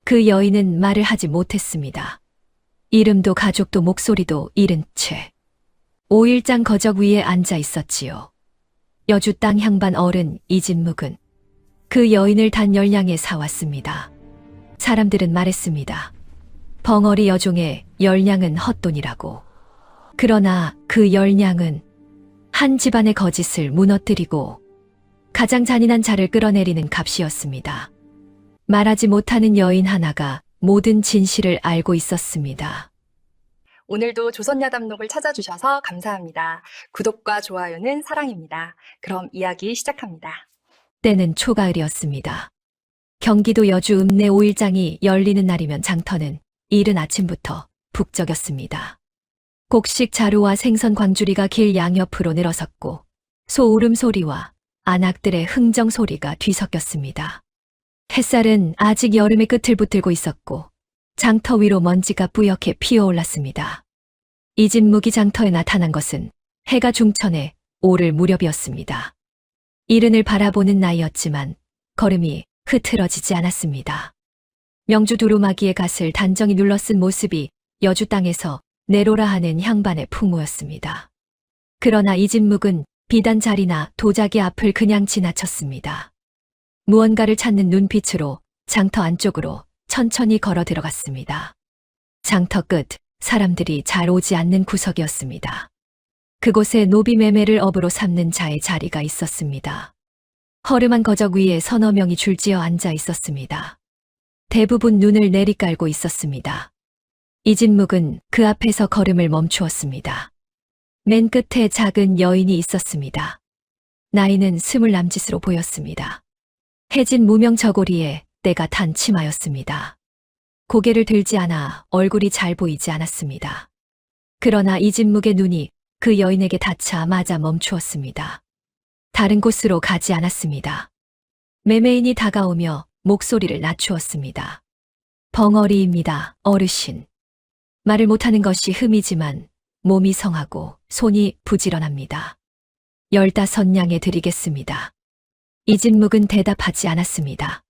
그 여인은 말을 하지 못했습니다. 이름도 가족도 목소리도 잃은 채 5일장 거적 위에 앉아 있었지요. 여주 땅 향반 어른 이진묵은 그 여인을 단 10냥에 사왔습니다. 사람들은 말했습니다. 벙어리 여종의 10냥은 헛돈이라고. 그러나 그 10냥은 한 집안의 거짓을 무너뜨리고 가장 잔인한 자를 끌어내리는 값이었습니다. 말하지 못하는 여인 하나가 모든 진실을 알고 있었습니다. 오늘도 조선야담록을 찾아주셔서 감사합니다. 구독과 좋아요는 사랑입니다. 그럼 이야기 시작합니다. 때는 초가을이었습니다. 경기도 여주 읍내 5일장이 열리는 날이면 장터는 이른 아침부터 북적였습니다. 곡식 자루와 생선 광주리가 길 양옆으로 늘어섰고 소 울음소리와 안악들의 흥정 소리가 뒤섞였습니다. 햇살은 아직 여름의 끝을 붙들고 있었고 장터 위로 먼지가 뿌옇게 피어올랐습니다. 이진묵이 장터에 나타난 것은 해가 중천에 오를 무렵이었습니다. 이른을 바라보는 나이였지만 걸음이 흐트러지지 않았습니다. 명주 두루마기의 갓을 단정히 눌러쓴 모습이 여주 땅에서 내로라 하는 향반의 풍모였습니다. 그러나 이진묵은 비단 자리나 도자기 앞을 그냥 지나쳤습니다. 무언가를 찾는 눈빛으로 장터 안쪽으로 천천히 걸어 들어갔습니다. 장터 끝, 사람들이 잘 오지 않는 구석이었습니다. 그곳에 노비 매매를 업으로 삼는 자의 자리가 있었습니다. 허름한 거적 위에 서너 명이 줄지어 앉아 있었습니다. 대부분 눈을 내리깔고 있었습니다. 이진묵은 그 앞에서 걸음을 멈추었습니다. 맨 끝에 작은 여인이 있었습니다. 나이는 20 남짓으로 보였습니다. 해진 무명 저고리에 때가 탄 치마였습니다. 고개를 들지 않아 얼굴이 잘 보이지 않았습니다. 그러나 이진묵의 눈이 그 여인에게 닿자 마자 멈추었습니다. 다른 곳으로 가지 않았습니다. 매매인이 다가오며 목소리를 낮추었습니다. 벙어리입니다, 어르신. 말을 못하는 것이 흠이지만 몸이 성하고 손이 부지런합니다. 15냥에 드리겠습니다. 이진묵은 대답하지 않았습니다.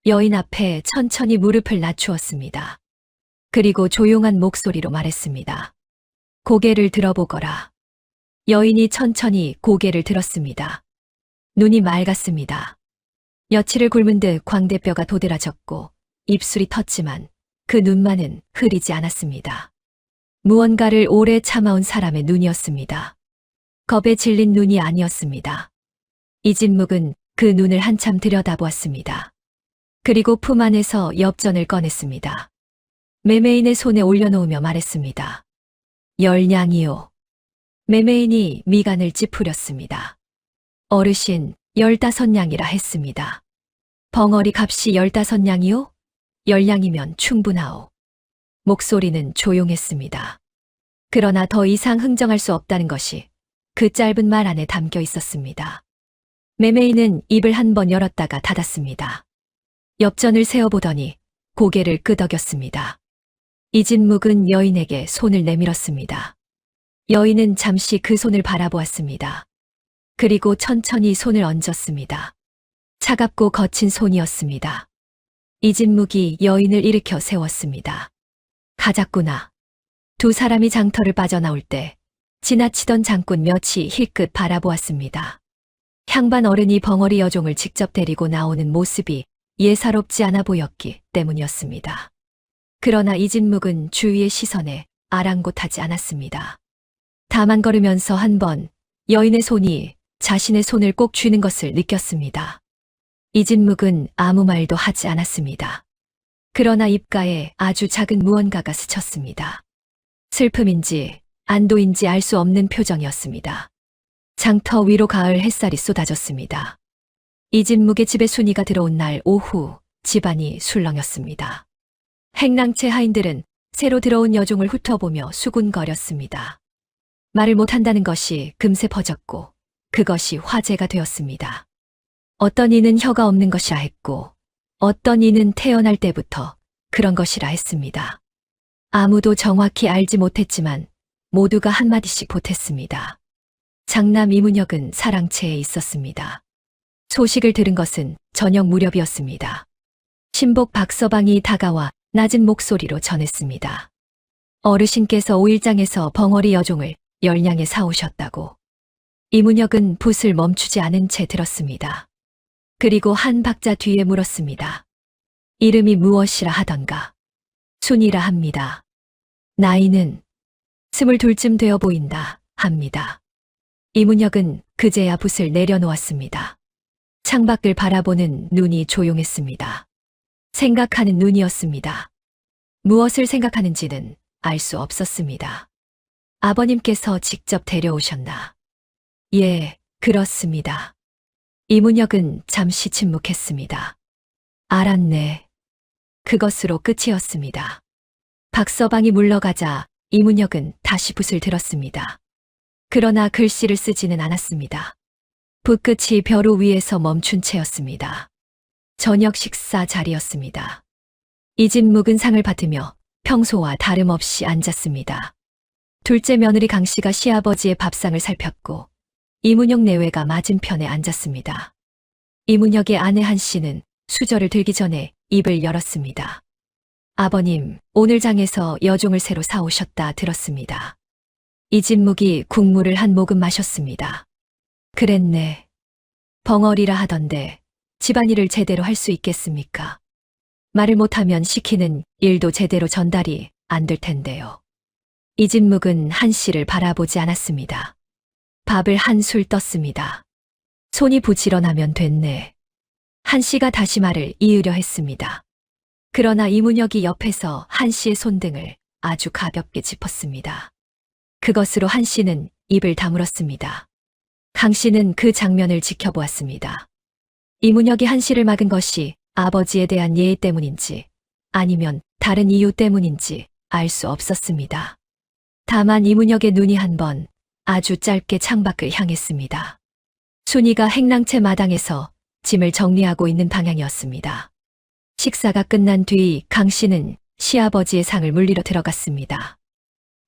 여인 앞에 천천히 무릎을 낮추었습니다. 그리고 조용한 목소리로 말했습니다. 고개를 들어보거라. 여인이 천천히 고개를 들었습니다. 눈이 맑았습니다. 며칠을 굶은 듯 광대뼈가 도드라졌고 입술이 텄지만 그 눈만은 흐리지 않았습니다. 무언가를 오래 참아온 사람의 눈이었습니다. 겁에 질린 눈이 아니었습니다. 이진묵은 그 눈을 한참 들여다보았습니다. 그리고 품 안에서 엽전을 꺼냈습니다. 매매인의 손에 올려놓으며 말했습니다. 10냥이요. 매매인이 미간을 찌푸렸습니다. 어르신, 15냥이라 했습니다. 벙어리 값이 15냥이요? 10냥이면 충분하오. 목소리는 조용했습니다. 그러나 더 이상 흥정할 수 없다는 것이 그 짧은 말 안에 담겨 있었습니다. 매매인은 입을 한 번 열었다가 닫았습니다. 엽전을 세어보더니 고개를 끄덕였습니다. 이진묵은 여인에게 손을 내밀었습니다. 여인은 잠시 그 손을 바라보았습니다. 그리고 천천히 손을 얹었습니다. 차갑고 거친 손이었습니다. 이진묵이 여인을 일으켜 세웠습니다. 가자꾸나. 두 사람이 장터를 빠져나올 때 지나치던 장꾼 몇이 힐끗 바라보았습니다. 향반 어른이 벙어리 여종을 직접 데리고 나오는 모습이 예사롭지 않아 보였기 때문이었습니다. 그러나 이진묵은 주위의 시선에 아랑곳하지 않았습니다. 다만 걸으면서 한 번 여인의 손이 자신의 손을 꼭 쥐는 것을 느꼈습니다. 이진묵은 아무 말도 하지 않았습니다. 그러나 입가에 아주 작은 무언가가 스쳤습니다. 슬픔인지 안도인지 알 수 없는 표정이었습니다. 장터 위로 가을 햇살이 쏟아졌습니다. 이진묵의 집에 순이가 들어온 날 오후 집안이 술렁였습니다. 행랑채 하인들은 새로 들어온 여종을 훑어보며 수군거렸습니다. 말을 못한다는 것이 금세 퍼졌고 그것이 화제가 되었습니다. 어떤 이는 혀가 없는 것이라 했고 어떤 이는 태어날 때부터 그런 것이라 했습니다. 아무도 정확히 알지 못했지만 모두가 한마디씩 보탰습니다. 장남 이문혁은 사랑채에 있었습니다. 소식을 들은 것은 저녁 무렵이었습니다. 신복 박서방이 다가와 낮은 목소리로 전했습니다. 어르신께서 오일장에서 벙어리 여종을 10냥에 사오셨다고. 이문혁은 붓을 멈추지 않은 채 들었습니다. 그리고 한 박자 뒤에 물었습니다. 이름이 무엇이라 하던가. 순이라 합니다. 나이는 22쯤 되어 보인다 합니다. 이문혁은 그제야 붓을 내려놓았습니다. 창밖을 바라보는 눈이 조용했습니다. 생각하는 눈이었습니다. 무엇을 생각하는지는 알 수 없었습니다. 아버님께서 직접 데려오셨나? 예, 그렇습니다. 이문혁은 잠시 침묵했습니다. 알았네. 그것으로 끝이었습니다. 박서방이 물러가자 이문혁은 다시 붓을 들었습니다. 그러나 글씨를 쓰지는 않았습니다. 붓끝이 벼루 위에서 멈춘 채였습니다. 저녁 식사 자리였습니다. 이 집 묵은 상을 받으며 평소와 다름없이 앉았습니다. 둘째 며느리 강 씨가 시아버지의 밥상을 살폈고 이문혁 내외가 맞은편에 앉았습니다. 이문혁의 아내 한 씨는 수저를 들기 전에 입을 열었습니다. 아버님, 오늘 장에서 여종을 새로 사오셨다 들었습니다. 이 집 묵이 국물을 한 모금 마셨습니다. 그랬네. 벙어리라 하던데 집안일을 제대로 할 수 있겠습니까? 말을 못하면 시키는 일도 제대로 전달이 안 될 텐데요. 이 집 묵은 한 씨를 바라보지 않았습니다. 밥을 한술 떴습니다. 손이 부지런하면 됐네. 한 씨가 다시 말을 이으려 했습니다. 그러나 이문혁이 옆에서 한 씨의 손등을 아주 가볍게 짚었습니다. 그것으로 한 씨는 입을 다물었습니다. 강 씨는 그 장면을 지켜보았습니다. 이문혁이 한 씨를 막은 것이 아버지에 대한 예의 때문인지 아니면 다른 이유 때문인지 알 수 없었습니다. 다만 이문혁의 눈이 한 번 아주 짧게 창밖을 향했습니다. 순이가 행랑채 마당에서 짐을 정리하고 있는 방향이었습니다. 식사가 끝난 뒤 강 씨는 시아버지의 상을 물리러 들어갔습니다.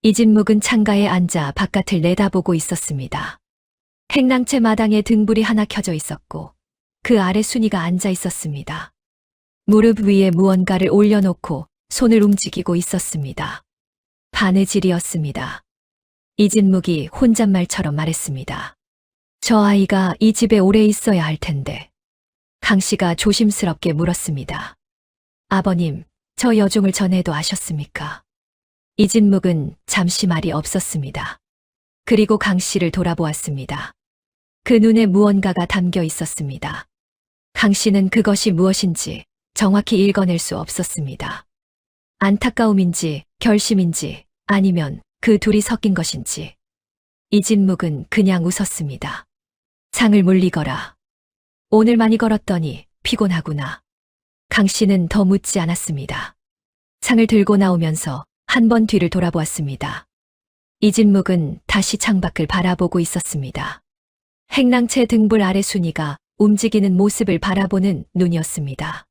이 집 묵은 창가에 앉아 바깥을 내다보고 있었습니다. 행랑채 마당에 등불이 하나 켜져 있었고 그 아래 순이가 앉아 있었습니다. 무릎 위에 무언가를 올려놓고 손을 움직이고 있었습니다. 바느질이었습니다. 이 집 묵이 혼잣말처럼 말했습니다. 저 아이가 이 집에 오래 있어야 할 텐데. 강 씨가 조심스럽게 물었습니다. 아버님, 저 여종을 전에도 아셨습니까? 이 집 묵은 잠시 말이 없었습니다. 그리고 강 씨를 돌아보았습니다. 그 눈에 무언가가 담겨 있었습니다. 강 씨는 그것이 무엇인지 정확히 읽어낼 수 없었습니다. 안타까움인지 결심인지 아니면 그 둘이 섞인 것인지. 이 집 묵은 그냥 웃었습니다. 상을 물리거라. 오늘 많이 걸었더니 피곤하구나. 강 씨는 더 묻지 않았습니다. 상을 들고 나오면서 한 번 뒤를 돌아보았습니다. 이 집 묵은 다시 창밖을 바라보고 있었습니다. 행랑채 등불 아래 순이가 움직이는 모습을 바라보는 눈이었습니다.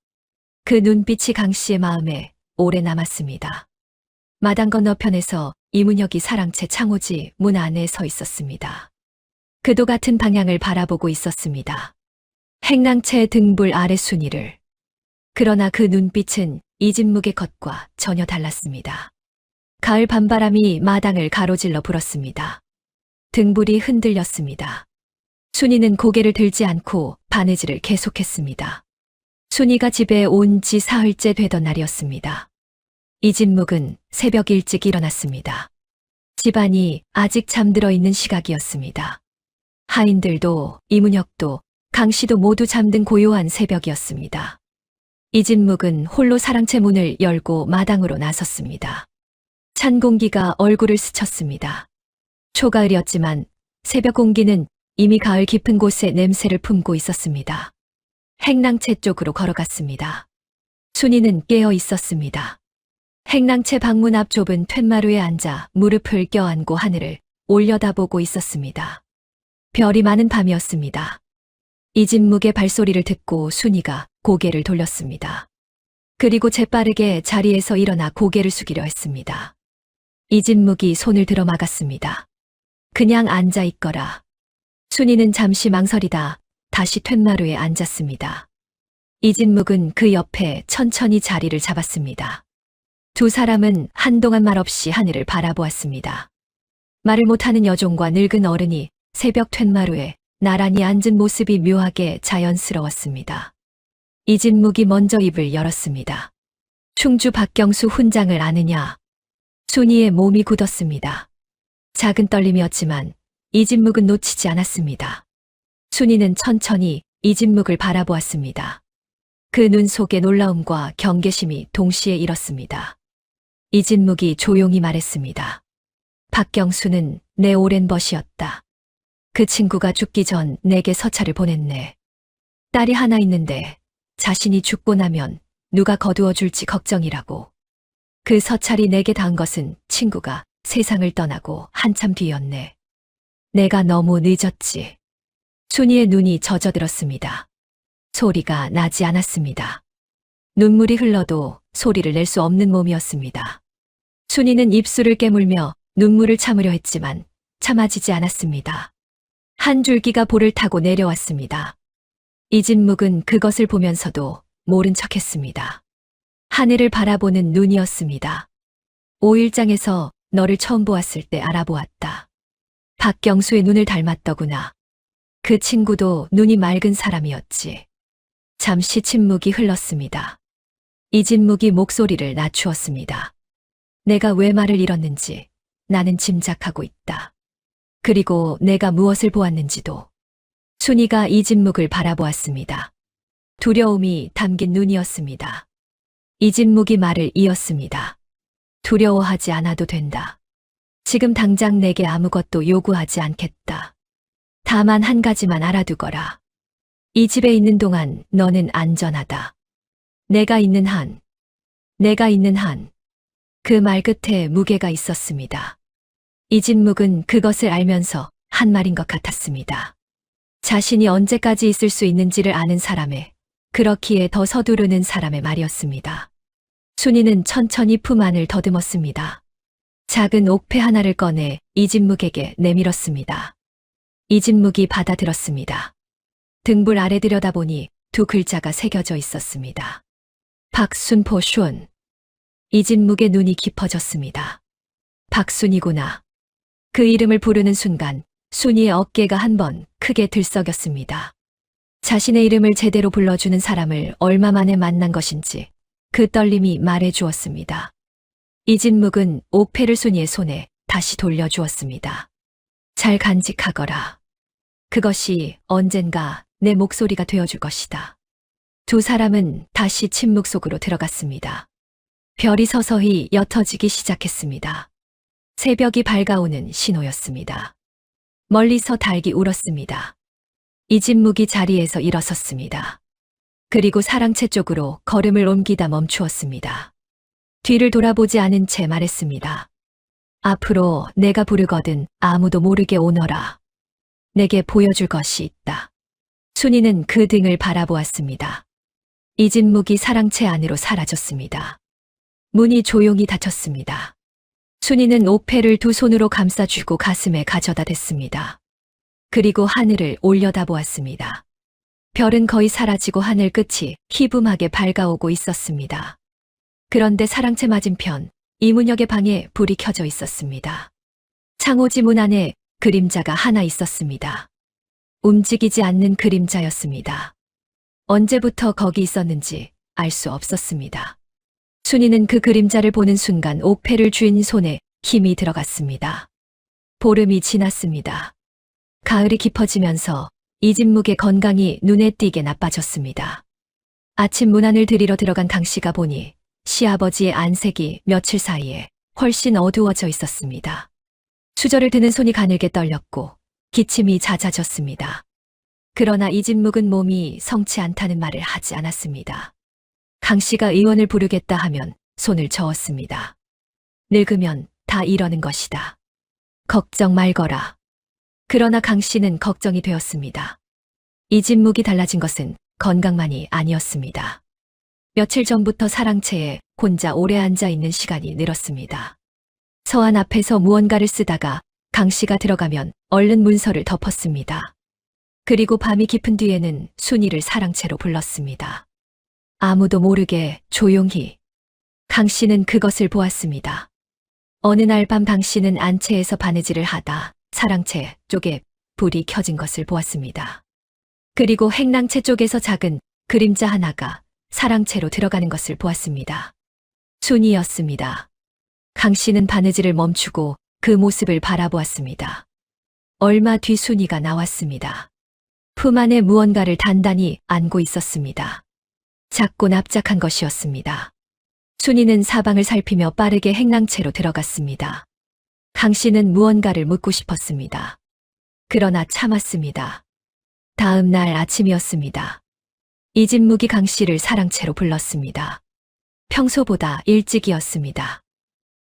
그 눈빛이 강 씨의 마음에 오래 남았습니다. 마당 건너편에서 이문혁이 사랑채 창호지 문 안에 서 있었습니다. 그도 같은 방향을 바라보고 있었습니다. 행랑채 등불 아래 순이를. 그러나 그 눈빛은 이 집 묵의 것과 전혀 달랐습니다. 가을 밤바람이 마당을 가로질러 불었습니다. 등불이 흔들렸습니다. 순이는 고개를 들지 않고 바느질을 계속했습니다. 순이가 집에 온 지 사흘째 되던 날이었습니다. 이 집 묵은 새벽 일찍 일어났습니다. 집안이 아직 잠들어 있는 시각이었습니다. 하인들도 이문혁도 강 씨도 모두 잠든 고요한 새벽이었습니다. 이 집 묵은 홀로 사랑채 문을 열고 마당으로 나섰습니다. 찬 공기가 얼굴을 스쳤습니다. 초가을이었지만 새벽 공기는 이미 가을 깊은 곳에 냄새를 품고 있었습니다. 행랑채 쪽으로 걸어갔습니다. 순이는 깨어 있었습니다. 행랑채 방문 앞 좁은 툇마루에 앉아 무릎을 껴안고 하늘을 올려다보고 있었습니다. 별이 많은 밤이었습니다. 이 집 묵의 발소리를 듣고 순이가 고개를 돌렸습니다. 그리고 재빠르게 자리에서 일어나 고개를 숙이려 했습니다. 이 집 묵이 손을 들어 막았습니다. 그냥 앉아 있거라. 순이는 잠시 망설이다 다시 툇마루에 앉았습니다. 이진묵은 그 옆에 천천히 자리를 잡았습니다. 두 사람은 한동안 말없이 하늘을 바라보았습니다. 말을 못하는 여종과 늙은 어른이 새벽 툇마루에 나란히 앉은 모습이 묘하게 자연스러웠습니다. 이진묵이 먼저 입을 열었습니다. 충주 박경수 훈장을 아느냐? 순이의 몸이 굳었습니다. 작은 떨림이었지만 이진묵은 놓치지 않았습니다. 순이는 천천히 이진묵을 바라보았습니다. 그 눈 속에 놀라움과 경계심이 동시에 일었습니다. 이진묵이 조용히 말했습니다. 박경수는 내 오랜 벗이었다. 그 친구가 죽기 전 내게 서찰을 보냈네. 딸이 하나 있는데 자신이 죽고 나면 누가 거두어 줄지 걱정이라고. 그 서찰이 내게 닿은 것은 친구가 세상을 떠나고 한참 뒤였네. 내가 너무 늦었지. 순이의 눈이 젖어들었습니다. 소리가 나지 않았습니다. 눈물이 흘러도 소리를 낼 수 없는 몸이었습니다. 순이는 입술을 깨물며 눈물을 참으려 했지만 참아지지 않았습니다. 한 줄기가 볼을 타고 내려왔습니다. 이진묵은 그것을 보면서도 모른 척했습니다. 하늘을 바라보는 눈이었습니다. 5일장에서 너를 처음 보았을 때 알아보았다. 박경수의 눈을 닮았더구나. 그 친구도 눈이 맑은 사람이었지. 잠시 침묵이 흘렀습니다. 이진묵이 목소리를 낮추었습니다. 내가 왜 말을 잃었는지 나는 짐작하고 있다. 그리고 내가 무엇을 보았는지도. 순이가 이진묵을 바라보았습니다. 두려움이 담긴 눈이었습니다. 이진묵이 말을 이었습니다. 두려워하지 않아도 된다. 지금 당장 내게 아무것도 요구하지 않겠다. 다만 한 가지만 알아두거라. 이 집에 있는 동안 너는 안전하다. 내가 있는 한. 그 말 끝에 무게가 있었습니다. 이진묵은 그것을 알면서 한 말인 것 같았습니다. 자신이 언제까지 있을 수 있는지를 아는 사람의, 그렇기에 더 서두르는 사람의 말이었습니다. 순이는 천천히 품 안을 더듬었습니다. 작은 옥패 하나를 꺼내 이진묵에게 내밀었습니다. 이진묵이 받아들었습니다. 등불 아래 들여다보니 두 글자가 새겨져 있었습니다. 박순포 슌. 이진묵의 눈이 깊어졌습니다. 박순이구나. 그 이름을 부르는 순간 순이의 어깨가 한 번 크게 들썩였습니다. 자신의 이름을 제대로 불러주는 사람을 얼마 만에 만난 것인지 그 떨림이 말해주었습니다. 이진묵은 옥패를 순이의 손에 다시 돌려주었습니다. 잘 간직하거라. 그것이 언젠가 내 목소리가 되어줄 것이다. 두 사람은 다시 침묵 속으로 들어갔습니다. 별이 서서히 옅어지기 시작했습니다. 새벽이 밝아오는 신호였습니다. 멀리서 닭이 울었습니다. 이진묵이 자리에서 일어섰습니다. 그리고 사랑채 쪽으로 걸음을 옮기다 멈추었습니다. 뒤를 돌아보지 않은 채 말했습니다. 앞으로 내가 부르거든 아무도 모르게 오너라. 내게 보여줄 것이 있다. 순이는 그 등을 바라보았습니다. 이진묵이 사랑채 안으로 사라졌습니다. 문이 조용히 닫혔습니다. 순이는 옥패를 두 손으로 감싸쥐고 가슴에 가져다 댔습니다. 그리고 하늘을 올려다보았습니다. 별은 거의 사라지고 하늘 끝이 희붐하게 밝아오고 있었습니다. 그런데 사랑채 맞은편 이문혁의 방에 불이 켜져 있었습니다. 창호지 문 안에 그림자가 하나 있었습니다. 움직이지 않는 그림자였습니다. 언제부터 거기 있었는지 알 수 없었습니다. 순이는 그 그림자를 보는 순간 옥패를 쥔 손에 힘이 들어갔습니다. 보름이 지났습니다. 가을이 깊어지면서 이진묵의 건강이 눈에 띄게 나빠졌습니다. 아침 문안을 들이러 들어간 강씨가 보니 시아버지의 안색이 며칠 사이에 훨씬 어두워져 있었습니다. 수저를 드는 손이 가늘게 떨렸고 기침이 잦아졌습니다. 그러나 이진묵은 몸이 성치 않다는 말을 하지 않았습니다. 강씨가 의원을 부르겠다 하면 손을 저었습니다. 늙으면 다 이러는 것이다. 걱정 말거라. 그러나 강씨는 걱정이 되었습니다. 이진묵이 달라진 것은 건강만이 아니었습니다. 며칠 전부터 사랑채에 혼자 오래 앉아 있는 시간이 늘었습니다. 서안 앞에서 무언가를 쓰다가 강씨가 들어가면 얼른 문서를 덮었습니다. 그리고 밤이 깊은 뒤에는 순이를 사랑채로 불렀습니다. 아무도 모르게 조용히 강 씨는 그것을 보았습니다. 어느 날 밤 강 씨는 안채에서 바느질을 하다 사랑채 쪽에 불이 켜진 것을 보았습니다. 그리고 행랑채 쪽에서 작은 그림자 하나가 사랑채로 들어가는 것을 보았습니다. 순이었습니다. 강 씨는 바느질을 멈추고 그 모습을 바라보았습니다. 얼마 뒤 순이가 나왔습니다. 품 안에 무언가를 단단히 안고 있었습니다. 작고 납작한 것이었습니다. 순이는 사방을 살피며 빠르게 행랑채로 들어갔습니다. 강 씨는 무언가를 묻고 싶었습니다. 그러나 참았습니다. 다음 날 아침이었습니다. 이진묵이 강 씨를 사랑채로 불렀습니다. 평소보다 일찍이었습니다.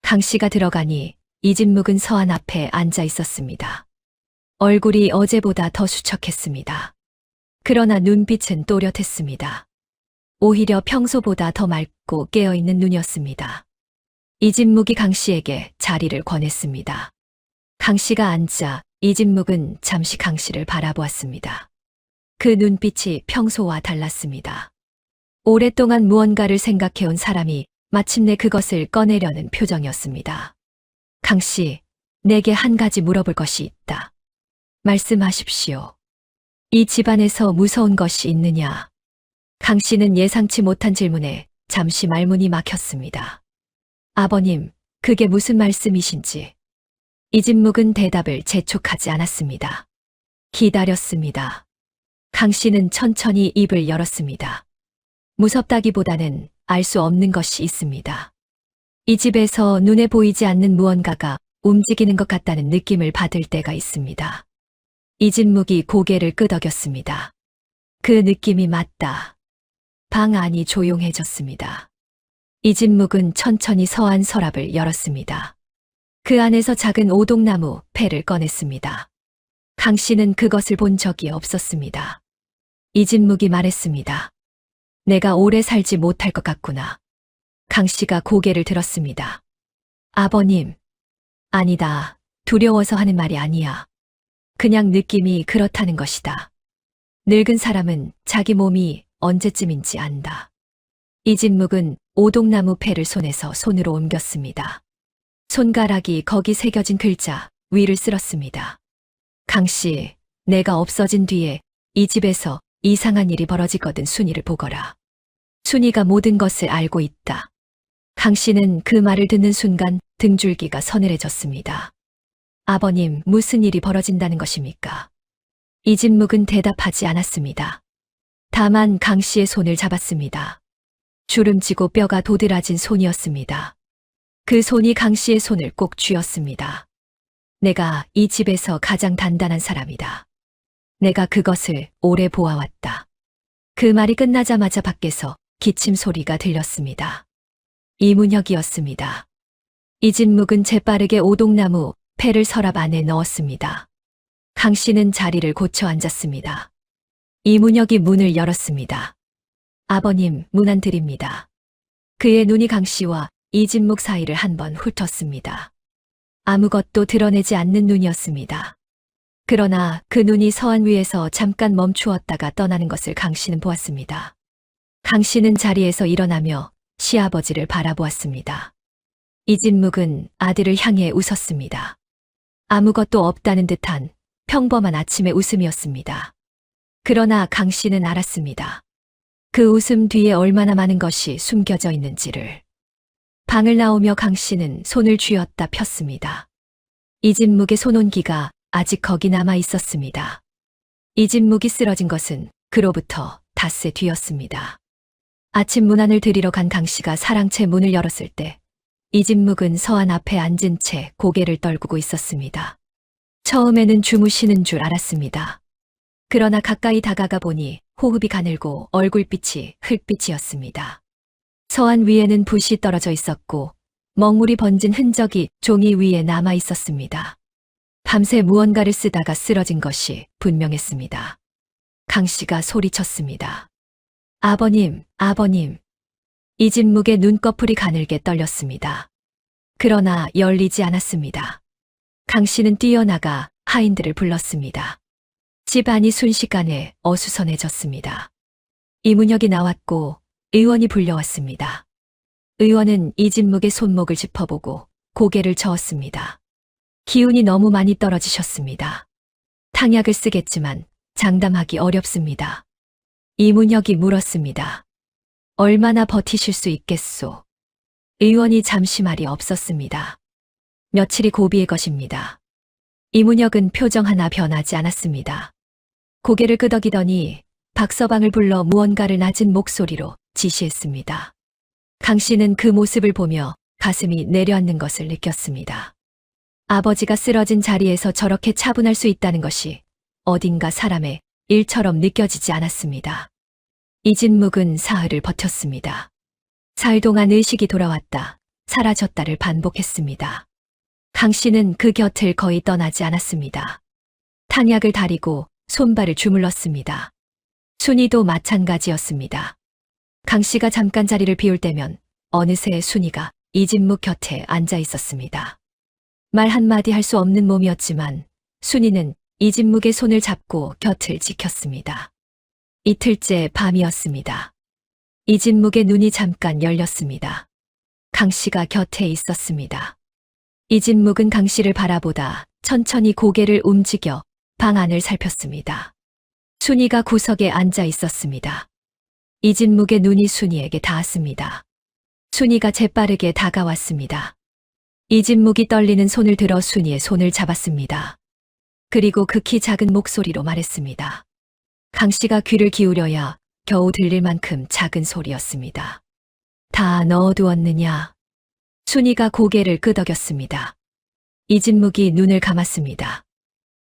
강 씨가 들어가니 이진묵은 서한 앞에 앉아 있었습니다. 얼굴이 어제보다 더 수척했습니다. 그러나 눈빛은 또렷했습니다. 오히려 평소보다 더 맑고 깨어있는 눈이었습니다. 이진묵이 강 씨에게 자리를 권했습니다. 강 씨가 앉자 이진묵은 잠시 강 씨를 바라보았습니다. 그 눈빛이 평소와 달랐습니다. 오랫동안 무언가를 생각해온 사람이 마침내 그것을 꺼내려는 표정이었습니다. 강 씨, 내게 한 가지 물어볼 것이 있다. 말씀하십시오. 이 집안에서 무서운 것이 있느냐? 강 씨는 예상치 못한 질문에 잠시 말문이 막혔습니다. 아버님, 그게 무슨 말씀이신지. 이진묵은 대답을 재촉하지 않았습니다. 기다렸습니다. 강 씨는 천천히 입을 열었습니다. 무섭다기보다는 알 수 없는 것이 있습니다. 이 집에서 눈에 보이지 않는 무언가가 움직이는 것 같다는 느낌을 받을 때가 있습니다. 이진묵이 고개를 끄덕였습니다. 그 느낌이 맞다. 방 안이 조용해졌습니다. 이진묵은 천천히 서한 서랍을 열었습니다. 그 안에서 작은 오동나무 패를 꺼냈습니다. 강 씨는 그것을 본 적이 없었습니다. 이진묵이 말했습니다. 내가 오래 살지 못할 것 같구나. 강 씨가 고개를 들었습니다. 아버님, 아니다. 두려워서 하는 말이 아니야. 그냥 느낌이 그렇다는 것이다. 늙은 사람은 자기 몸이 언제쯤인지 안다. 이진묵은 오동나무 패를 손에서 손으로 옮겼습니다. 손가락이 거기 새겨진 글자 위를 쓸었습니다. 강 씨, 내가 없어진 뒤에 이 집에서 이상한 일이 벌어지거든 순이를 보거라. 순이가 모든 것을 알고 있다. 강 씨는 그 말을 듣는 순간 등줄기가 서늘해졌습니다. 아버님, 무슨 일이 벌어진다는 것입니까? 이진묵은 대답하지 않았습니다. 다만 강 씨의 손을 잡았습니다. 주름지고 뼈가 도드라진 손이었습니다. 그 손이 강 씨의 손을 꼭 쥐었습니다. 내가 이 집에서 가장 단단한 사람이다. 내가 그것을 오래 보아왔다. 그 말이 끝나자마자 밖에서 기침 소리가 들렸습니다. 이문혁이었습니다. 이진묵은 재빠르게 오동나무 패를 서랍 안에 넣었습니다. 강 씨는 자리를 고쳐 앉았습니다. 이문혁이 문을 열었습니다. 아버님, 문 안 드립니다. 그의 눈이 강 씨와 이진묵 사이를 한번 훑었습니다. 아무것도 드러내지 않는 눈이었습니다. 그러나 그 눈이 서한 위에서 잠깐 멈추었다가 떠나는 것을 강 씨는 보았습니다. 강 씨는 자리에서 일어나며 시아버지를 바라보았습니다. 이진묵은 아들을 향해 웃었습니다. 아무것도 없다는 듯한 평범한 아침의 웃음이었습니다. 그러나 강 씨는 알았습니다. 그 웃음 뒤에 얼마나 많은 것이 숨겨져 있는지를. 방을 나오며 강 씨는 손을 쥐었다 폈습니다. 이진묵의 손온기가 아직 거기 남아 있었습니다. 이진묵이 쓰러진 것은 그로부터 닷새 뒤였습니다. 아침 문안을 드리러 간 강 씨가 사랑채 문을 열었을 때 이진묵은 서한 앞에 앉은 채 고개를 떨구고 있었습니다. 처음에는 주무시는 줄 알았습니다. 그러나 가까이 다가가 보니 호흡이 가늘고 얼굴빛이 흙빛이었습니다. 서한 위에는 붓이 떨어져 있었고 먹물이 번진 흔적이 종이 위에 남아 있었습니다. 밤새 무언가를 쓰다가 쓰러진 것이 분명했습니다. 강 씨가 소리쳤습니다. 아버님, 아버님. 이진묵의 눈꺼풀이 가늘게 떨렸습니다. 그러나 열리지 않았습니다. 강 씨는 뛰어나가 하인들을 불렀습니다. 집안이 순식간에 어수선해졌습니다. 이문혁이 나왔고 의원이 불려왔습니다. 의원은 이진묵의 손목을 짚어보고 고개를 저었습니다. 기운이 너무 많이 떨어지셨습니다. 탕약을 쓰겠지만 장담하기 어렵습니다. 이문혁이 물었습니다. 얼마나 버티실 수 있겠소? 의원이 잠시 말이 없었습니다. 며칠이 고비의 것입니다. 이문혁은 표정 하나 변하지 않았습니다. 고개를 끄덕이더니 박서방을 불러 무언가를 낮은 목소리로 지시했습니다. 강 씨는 그 모습을 보며 가슴이 내려앉는 것을 느꼈습니다. 아버지가 쓰러진 자리에서 저렇게 차분할 수 있다는 것이 어딘가 사람의 일처럼 느껴지지 않았습니다. 이진묵은 사흘을 버텼습니다. 사흘 동안 의식이 돌아왔다, 사라졌다를 반복했습니다. 강 씨는 그 곁을 거의 떠나지 않았습니다. 탕약을 다리고 손발을 주물렀습니다. 순이도 마찬가지였습니다. 강 씨가 잠깐 자리를 비울 때면 어느새 순이가 이진묵 곁에 앉아 있었습니다. 말 한마디 할 수 없는 몸이었지만 순이는 이진묵의 손을 잡고 곁을 지켰습니다. 이틀째 밤이었습니다. 이진묵의 눈이 잠깐 열렸습니다. 강 씨가 곁에 있었습니다. 이진묵은 강 씨를 바라보다 천천히 고개를 움직여 방 안을 살폈습니다. 순이가 구석에 앉아 있었습니다. 이진묵의 눈이 순이에게 닿았습니다. 순이가 재빠르게 다가왔습니다. 이진묵이 떨리는 손을 들어 순이의 손을 잡았습니다. 그리고 극히 작은 목소리로 말했습니다. 강 씨가 귀를 기울여야 겨우 들릴 만큼 작은 소리였습니다. 다 넣어두었느냐? 순이가 고개를 끄덕였습니다. 이진묵이 눈을 감았습니다.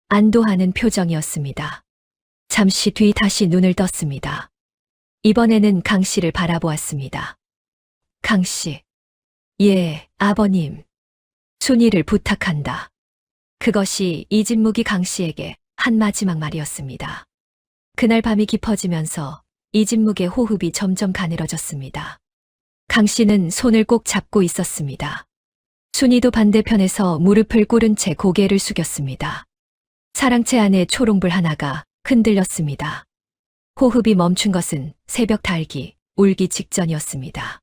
안도하는 표정이었습니다. 잠시 뒤 다시 눈을 떴습니다. 이번에는 강 씨를 바라보았습니다. 강 씨. 예, 아버님. 순이를 부탁한다. 그것이 이진묵이 강 씨에게 한 마지막 말이었습니다. 그날 밤이 깊어지면서 이진묵의 호흡이 점점 가늘어졌습니다. 강 씨는 손을 꼭 잡고 있었습니다. 순이도 반대편에서 무릎을 꿇은 채 고개를 숙였습니다. 사랑채 안에 초롱불 하나가 흔들렸습니다. 호흡이 멈춘 것은 새벽 달기, 울기 직전이었습니다.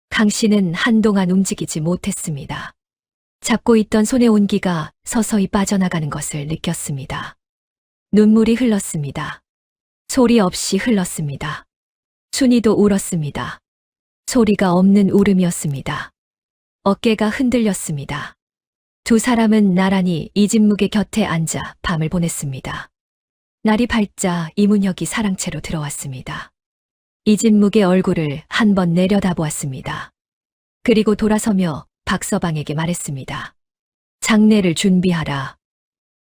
강 씨는 한동안 움직이지 못했습니다. 잡고 있던 손의 온기가 서서히 빠져나가는 것을 느꼈습니다. 눈물이 흘렀습니다. 소리 없이 흘렀습니다. 순이도 울었습니다. 소리가 없는 울음이었습니다. 어깨가 흔들렸습니다. 두 사람은 나란히 이진묵의 곁에 앉아 밤을 보냈습니다. 날이 밝자 이문혁이 사랑채로 들어왔습니다. 이진묵의 얼굴을 한 번 내려다보았습니다. 그리고 돌아서며 박서방에게 말했습니다. 장례를 준비하라.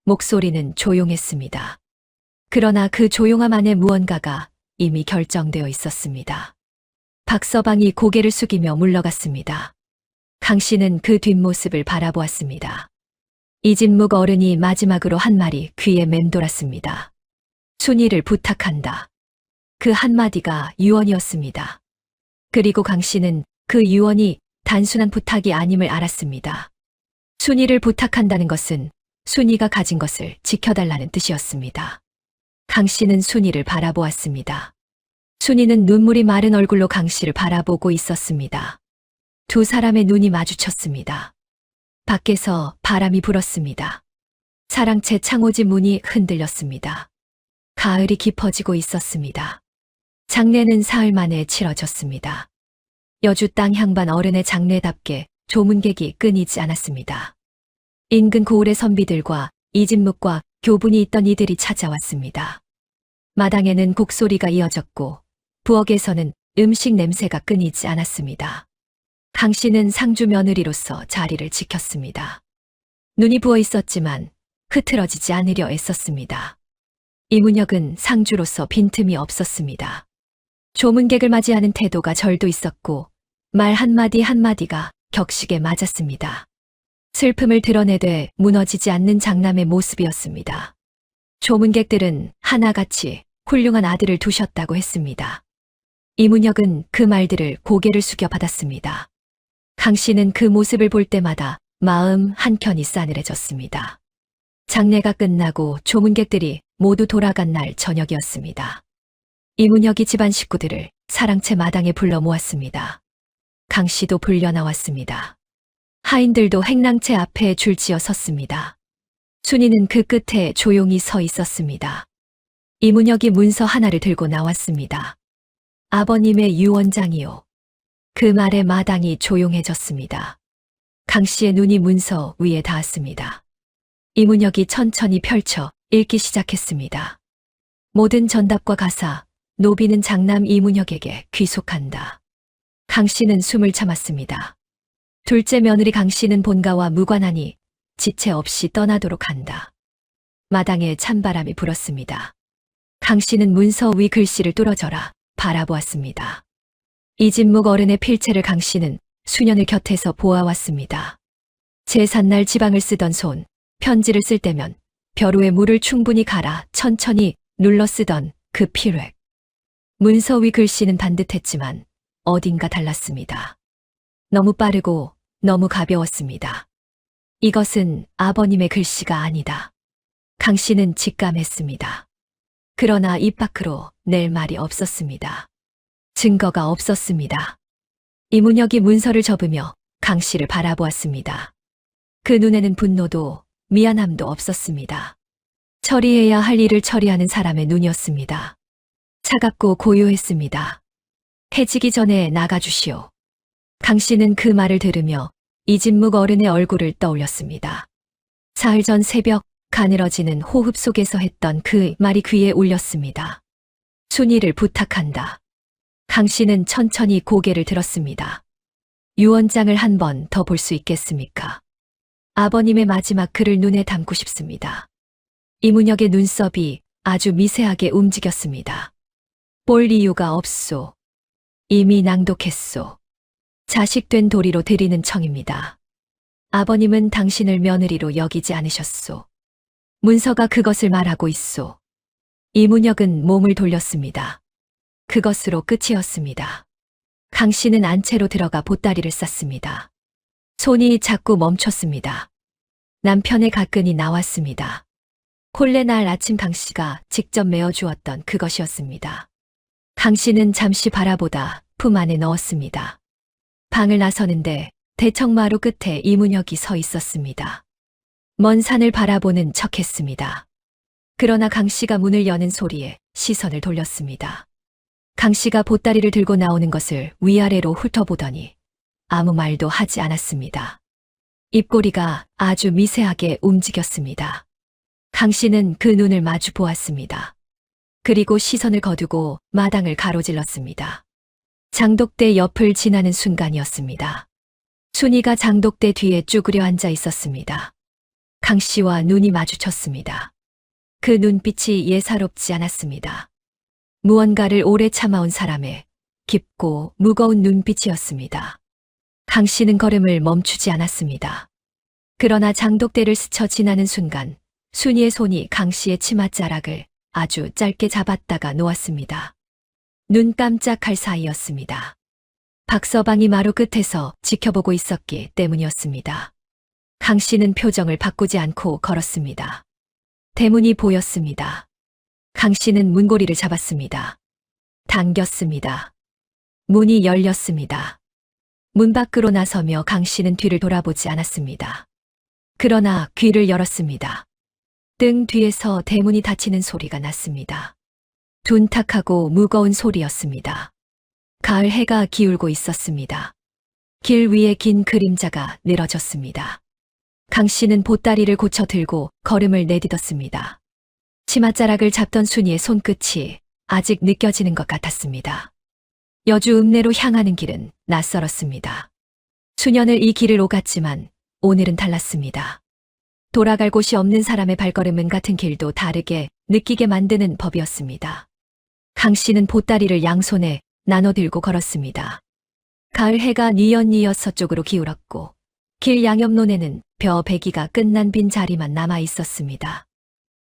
목소리는 조용했습니다. 그러나 그 조용함 안에 무언가가 이미 결정되어 있었습니다. 박서방이 고개를 숙이며 물러갔습니다. 강 씨는 그 뒷모습을 바라보았습니다. 이진묵 어른이 마지막으로 한 말이 귀에 맴돌았습니다. 순이를 부탁한다. 그 한마디가 유언이었습니다. 그리고 강 씨는 그 유언이 단순한 부탁이 아님을 알았습니다. 순이를 부탁한다는 것은 순이가 가진 것을 지켜달라는 뜻이었습니다. 강 씨는 순이를 바라보았습니다. 순이는 눈물이 마른 얼굴로 강 씨를 바라보고 있었습니다. 두 사람의 눈이 마주쳤습니다. 밖에서 바람이 불었습니다. 사랑채 창호지 문이 흔들렸습니다. 가을이 깊어지고 있었습니다. 장례는 사흘 만에 치러졌습니다. 여주 땅 향반 어른의 장례답게 조문객이 끊이지 않았습니다. 인근 고을의 선비들과 이진묵과 교분이 있던 이들이 찾아왔습니다. 마당에는 곡소리가 이어졌고 부엌에서는 음식 냄새가 끊이지 않았습니다. 강 씨는 상주 며느리로서 자리를 지켰습니다. 눈이 부어 있었지만 흐트러지지 않으려 애썼습니다. 이문혁은 상주로서 빈틈이 없었습니다. 조문객을 맞이하는 태도가 절도 있었고 말 한마디 한마디가 격식에 맞았습니다. 슬픔을 드러내되 무너지지 않는 장남의 모습이었습니다. 조문객들은 하나같이 훌륭한 아들을 두셨다고 했습니다. 이문혁은 그 말들을 고개를 숙여 받았습니다. 강 씨는 그 모습을 볼 때마다 마음 한켠이 싸늘해졌습니다. 장례가 끝나고 조문객들이 모두 돌아간 날 저녁이었습니다. 이문혁이 집안 식구들을 사랑채 마당에 불러 모았습니다. 강 씨도 불려 나왔습니다. 하인들도 행랑채 앞에 줄지어 섰습니다. 순이는 그 끝에 조용히 서 있었습니다. 이문혁이 문서 하나를 들고 나왔습니다. 아버님의 유언장이요. 그 말에 마당이 조용해졌습니다. 강 씨의 눈이 문서 위에 닿았습니다. 이문혁이 천천히 펼쳐 읽기 시작했습니다. 모든 전답과 가사, 노비는 장남 이문혁에게 귀속한다. 강 씨는 숨을 참았습니다. 둘째 며느리 강 씨는 본가와 무관하니 지체 없이 떠나도록 한다. 마당에 찬바람이 불었습니다. 강 씨는 문서 위 글씨를 뚫어져라 바라보았습니다. 이진묵 어른의 필체를 강 씨는 수년을 곁에서 보아왔습니다. 제삿날 지방을 쓰던 손, 편지를 쓸 때면 벼루에 물을 충분히 갈아 천천히 눌러 쓰던 그 필획. 문서 위 글씨는 반듯했지만 어딘가 달랐습니다. 너무 빠르고 너무 가벼웠습니다. 이것은 아버님의 글씨가 아니다. 강 씨는 직감했습니다. 그러나 입 밖으로 낼 말이 없었습니다. 증거가 없었습니다. 이문혁이 문서를 접으며 강 씨를 바라보았습니다. 그 눈에는 분노도 미안함도 없었습니다. 처리해야 할 일을 처리하는 사람의 눈이었습니다. 차갑고 고요했습니다. 해지기 전에 나가주시오. 강 씨는 그 말을 들으며 이진묵 어른의 얼굴을 떠올렸습니다. 사흘 전 새벽 가늘어지는 호흡 속에서 했던 그 말이 귀에 울렸습니다. 순이를 부탁한다. 강 씨는 천천히 고개를 들었습니다. 유언장을 한 번 더 볼 수 있겠습니까? 아버님의 마지막 글을 눈에 담고 싶습니다. 이문혁의 눈썹이 아주 미세하게 움직였습니다. 볼 이유가 없소. 이미 낭독했소. 자식된 도리로 드리는 청입니다. 아버님은 당신을 며느리로 여기지 않으셨소. 문서가 그것을 말하고 있소. 이문혁은 몸을 돌렸습니다. 그것으로 끝이었습니다. 강 씨는 안채로 들어가 보따리를 쌌습니다. 손이 자꾸 멈췄습니다. 남편의 가끈이 나왔습니다. 혼례 날 아침 강 씨가 직접 메어주었던 그것이었습니다. 강 씨는 잠시 바라보다 품 안에 넣었습니다. 방을 나서는데 대청마루 끝에 이문혁이 서 있었습니다. 먼 산을 바라보는 척했습니다. 그러나 강 씨가 문을 여는 소리에 시선을 돌렸습니다. 강 씨가 보따리를 들고 나오는 것을 위아래로 훑어보더니 아무 말도 하지 않았습니다. 입꼬리가 아주 미세하게 움직였습니다. 강 씨는 그 눈을 마주 보았습니다. 그리고 시선을 거두고 마당을 가로질렀습니다. 장독대 옆을 지나는 순간이었습니다. 순이가 장독대 뒤에 쭈그려 앉아 있었습니다. 강 씨와 눈이 마주쳤습니다. 그 눈빛이 예사롭지 않았습니다. 무언가를 오래 참아온 사람의 깊고 무거운 눈빛이었습니다. 강 씨는 걸음을 멈추지 않았습니다. 그러나 장독대를 스쳐 지나는 순간 순이의 손이 강 씨의 치맛자락을 아주 짧게 잡았다가 놓았습니다. 눈 깜짝할 사이였습니다. 박서방이 마루 끝에서 지켜보고 있었기 때문이었습니다. 강 씨는 표정을 바꾸지 않고 걸었습니다. 대문이 보였습니다. 강 씨는 문고리를 잡았습니다. 당겼습니다. 문이 열렸습니다. 문 밖으로 나서며 강 씨는 뒤를 돌아보지 않았습니다. 그러나 귀를 열었습니다. 등 뒤에서 대문이 닫히는 소리가 났습니다. 둔탁하고 무거운 소리였습니다. 가을 해가 기울고 있었습니다. 길 위에 긴 그림자가 늘어졌습니다. 강 씨는 보따리를 고쳐 들고 걸음을 내딛었습니다. 치맛자락을 잡던 순이의 손끝이 아직 느껴지는 것 같았습니다. 여주 읍내로 향하는 길은 낯설었습니다. 수년을 이 길을 오갔지만 오늘은 달랐습니다. 돌아갈 곳이 없는 사람의 발걸음은 같은 길도 다르게 느끼게 만드는 법이었습니다. 강 씨는 보따리를 양손에 나눠 들고 걸었습니다. 가을 해가 뉘엿뉘엿 서쪽으로 기울었고 길 양옆론에는 벼 베기가 끝난 빈 자리만 남아 있었습니다.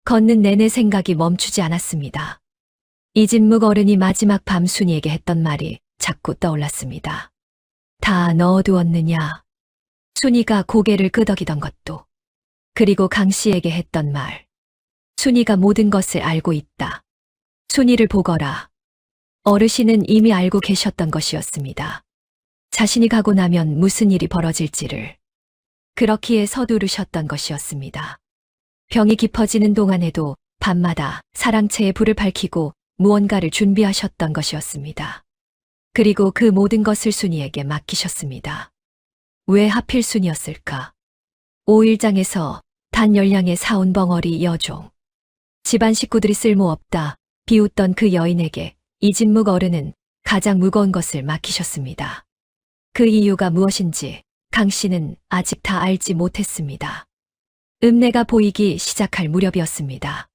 걷는 내내 생각이 멈추지 않았습니다. 이진묵 어른이 마지막 밤 순이에게 했던 말이 자꾸 떠올랐습니다. 다 넣어두었느냐? 순이가 고개를 끄덕이던 것도, 그리고 강 씨에게 했던 말. 순이가 모든 것을 알고 있다. 순이를 보거라. 어르신은 이미 알고 계셨던 것이었습니다. 자신이 가고 나면 무슨 일이 벌어질지를. 그렇기에 서두르셨던 것이었습니다. 병이 깊어지는 동안에도 밤마다 사랑채에 불을 밝히고 무언가를 준비하셨던 것이었습니다. 그리고 그 모든 것을 순이에게 맡기셨습니다. 왜 하필 순이었을까? 5일장에서 단 열량의 사온 벙어리 여종. 집안 식구들이 쓸모없다 비웃던 그 여인에게 이진묵 어른은 가장 무거운 것을 맡기셨습니다. 그 이유가 무엇인지 강 씨는 아직 다 알지 못했습니다. 읍내가 보이기 시작할 무렵이었습니다.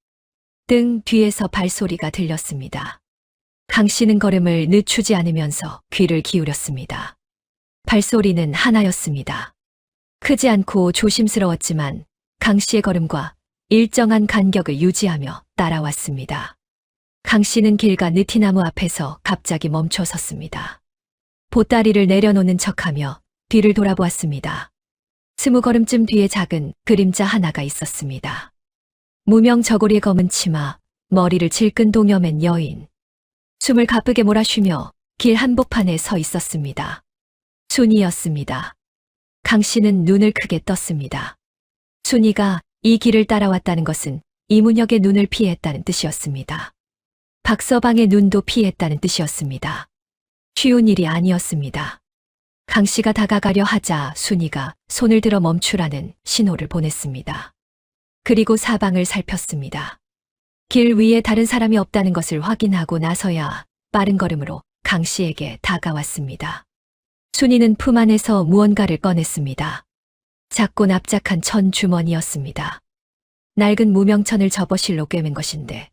등 뒤에서 발소리가 들렸습니다. 강 씨는 걸음을 늦추지 않으면서 귀를 기울였습니다. 발소리는 하나였습니다. 크지 않고 조심스러웠지만 강 씨의 걸음과 일정한 간격을 유지하며 따라왔습니다. 강 씨는 길가 느티나무 앞에서 갑자기 멈춰 섰습니다. 보따리를 내려놓는 척하며 뒤를 돌아보았습니다. 20걸음쯤 뒤에 작은 그림자 하나가 있었습니다. 무명 저고리에 검은 치마, 머리를 질끈 동여맨 여인. 숨을 가쁘게 몰아쉬며 길 한복판에 서 있었습니다. 순이였습니다. 강 씨는 눈을 크게 떴습니다. 순이가 이 길을 따라왔다는 것은 이문혁의 눈을 피했다는 뜻이었습니다. 박서방의 눈도 피했다는 뜻이었습니다. 쉬운 일이 아니었습니다. 강 씨가 다가가려 하자 순이가 손을 들어 멈추라는 신호를 보냈습니다. 그리고 사방을 살폈습니다. 길 위에 다른 사람이 없다는 것을 확인하고 나서야 빠른 걸음으로 강 씨에게 다가왔습니다. 순이는 품 안에서 무언가를 꺼냈습니다. 작고 납작한 천 주머니였습니다. 낡은 무명천을 접어실로 꿰맨 것인데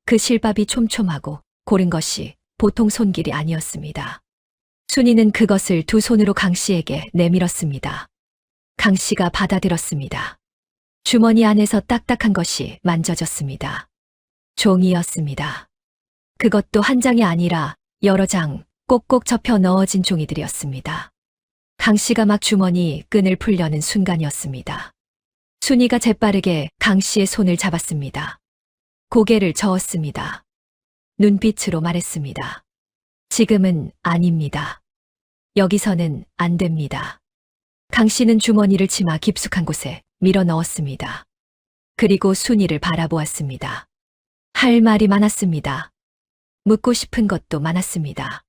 그 실밥이 촘촘하고 고른 것이 보통 손길이 아니었습니다. 순이는 그것을 두 손으로 강 씨에게 내밀었습니다. 강 씨가 받아들었습니다. 주머니 안에서 딱딱한 것이 만져졌습니다. 종이였습니다. 그것도 한 장이 아니라 여러 장 꼭꼭 접혀 넣어진 종이들이었습니다. 강 씨가 막 주머니 끈을 풀려는 순간이었습니다. 순이가 재빠르게 강 씨의 손을 잡았습니다. 고개를 저었습니다. 눈빛으로 말했습니다. 지금은 아닙니다. 여기서는 안 됩니다. 강 씨는 주머니를 치마 깊숙한 곳에 밀어 넣었습니다. 그리고 순이를 바라보았습니다. 할 말이 많았습니다. 묻고 싶은 것도 많았습니다.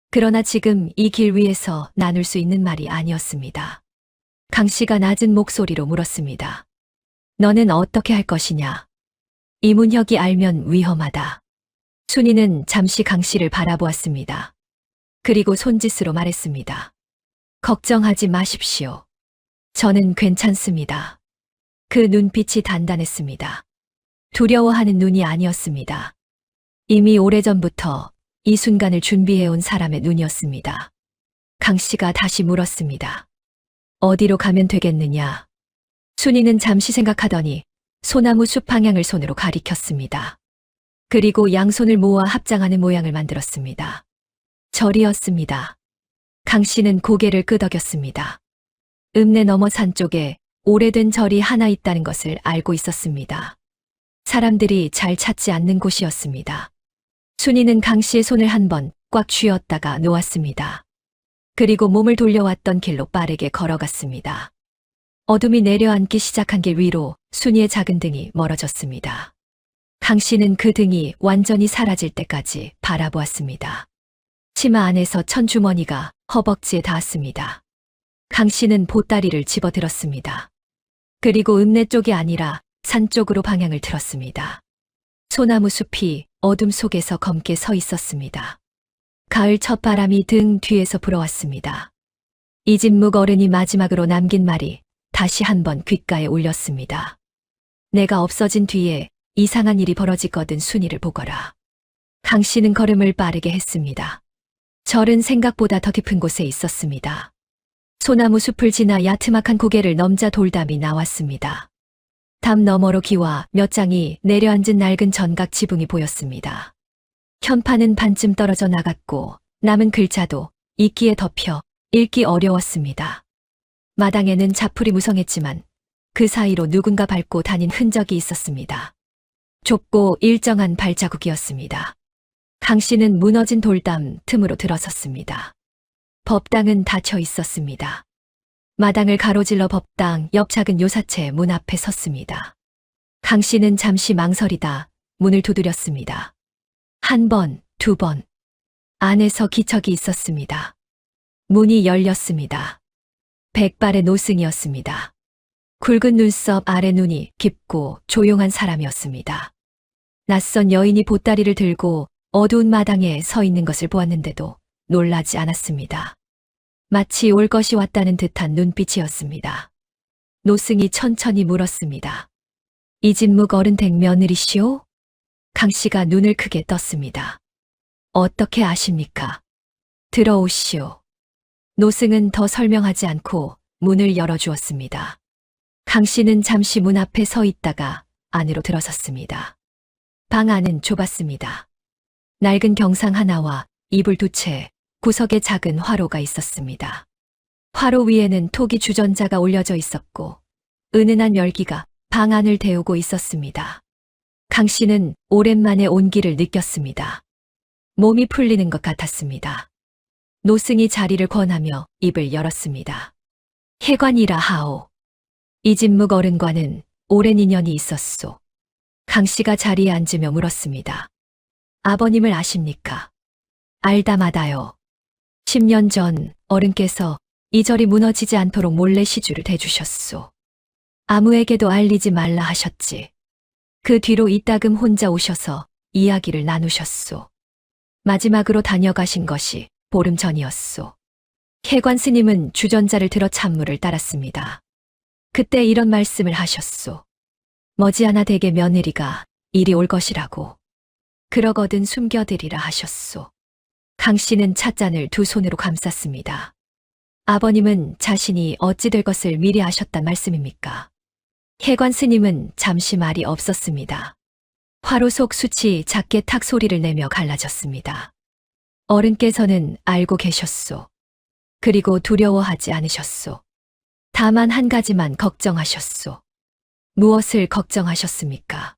그러나 지금 이 길 위에서 나눌 수 있는 말이 아니었습니다. 강 씨가 낮은 목소리로 물었습니다. 너는 어떻게 할 것이냐? 이문혁이 알면 위험하다. 순이는 잠시 강 씨를 바라보았습니다. 그리고 손짓으로 말했습니다. 걱정하지 마십시오. 저는 괜찮습니다. 그 눈빛이 단단했습니다. 두려워하는 눈이 아니었습니다. 이미 오래전부터 이 순간을 준비해온 사람의 눈이었습니다. 강 씨가 다시 물었습니다. 어디로 가면 되겠느냐? 순이는 잠시 생각하더니 소나무 숲 방향을 손으로 가리켰습니다. 그리고 양손을 모아 합장하는 모양을 만들었습니다. 절이었습니다. 강 씨는 고개를 끄덕였습니다. 읍내 너머 산 쪽에 오래된 절이 하나 있다는 것을 알고 있었습니다. 사람들이 잘 찾지 않는 곳이었습니다. 순이는 강 씨의 손을 한 번 꽉 쥐었다가 놓았습니다. 그리고 몸을 돌려왔던 길로 빠르게 걸어갔습니다. 어둠이 내려앉기 시작한 길 위로 순이의 작은 등이 멀어졌습니다. 강 씨는 그 등이 완전히 사라질 때까지 바라보았습니다. 치마 안에서 천 주머니가 허벅지에 닿았습니다. 강 씨는 보따리를 집어들었습니다. 그리고 읍내 쪽이 아니라 산 쪽으로 방향을 틀었습니다. 소나무 숲이 어둠 속에서 검게 서 있었습니다. 가을 첫바람이 등 뒤에서 불어왔습니다. 이진묵 어른이 마지막으로 남긴 말이 다시 한번 귓가에 울렸습니다. 내가 없어진 뒤에 이상한 일이 벌어지거든 순이를 보거라. 강 씨는 걸음을 빠르게 했습니다. 절은 생각보다 더 깊은 곳에 있었습니다. 소나무 숲을 지나 야트막한 고개를 넘자 돌담이 나왔습니다. 담 너머로 기와 몇 장이 내려앉은 낡은 전각 지붕이 보였습니다. 현판은 반쯤 떨어져 나갔고 남은 글자도 읽기에 덮여 읽기 어려웠습니다. 마당에는 자풀이 무성했지만 그 사이로 누군가 밟고 다닌 흔적이 있었습니다. 좁고 일정한 발자국이었습니다. 강 씨는 무너진 돌담 틈으로 들어섰습니다. 법당은 닫혀 있었습니다. 마당을 가로질러 법당 옆 작은 요사체 문 앞에 섰습니다. 강 씨는 잠시 망설이다 문을 두드렸습니다. 한 번, 두 번. 안에서 기척이 있었습니다. 문이 열렸습니다. 백발의 노승이었습니다. 굵은 눈썹 아래 눈이 깊고 조용한 사람이었습니다. 낯선 여인이 보따리를 들고 어두운 마당에 서 있는 것을 보았는데도 놀라지 않았습니다. 마치 올 것이 왔다는 듯한 눈빛이었습니다. 노승이 천천히 물었습니다. 이진묵 어른 댁 며느리시오? 강 씨가 눈을 크게 떴습니다. 어떻게 아십니까? 들어오시오. 노승은 더 설명하지 않고 문을 열어주었습니다. 강 씨는 잠시 문 앞에 서 있다가 안으로 들어섰습니다. 방 안은 좁았습니다. 낡은 경상 하나와 이불 두 채, 구석에 작은 화로가 있었습니다. 화로 위에는 토기 주전자가 올려져 있었고 은은한 열기가 방 안을 데우고 있었습니다. 강 씨는 오랜만에 온기를 느꼈습니다. 몸이 풀리는 것 같았습니다. 노승이 자리를 권하며 입을 열었습니다. 혜관이라 하오. 이진묵 어른과는 오랜 인연이 있었소. 강 씨가 자리에 앉으며 물었습니다. 아버님을 아십니까? 알다마다요. 10년 전 어른께서 이 절이 무너지지 않도록 몰래 시주를 대주셨소. 아무에게도 알리지 말라 하셨지. 그 뒤로 이따금 혼자 오셔서 이야기를 나누셨소. 마지막으로 다녀가신 것이 보름 전이었소. 혜관 스님은 주전자를 들어 찬물을 따랐습니다. 그때 이런 말씀을 하셨소. 머지않아 댁의 며느리가 이리 올 것이라고. 그러거든 숨겨드리라 하셨소. 강 씨는 찻잔을 두 손으로 감쌌습니다. 아버님은 자신이 어찌 될 것을 미리 아셨단 말씀입니까? 혜관 스님은 잠시 말이 없었습니다. 화로 속 숯이 작게 탁 소리를 내며 갈라졌습니다. 어른께서는 알고 계셨소. 그리고 두려워하지 않으셨소. 다만 한 가지만 걱정하셨소. 무엇을 걱정하셨습니까?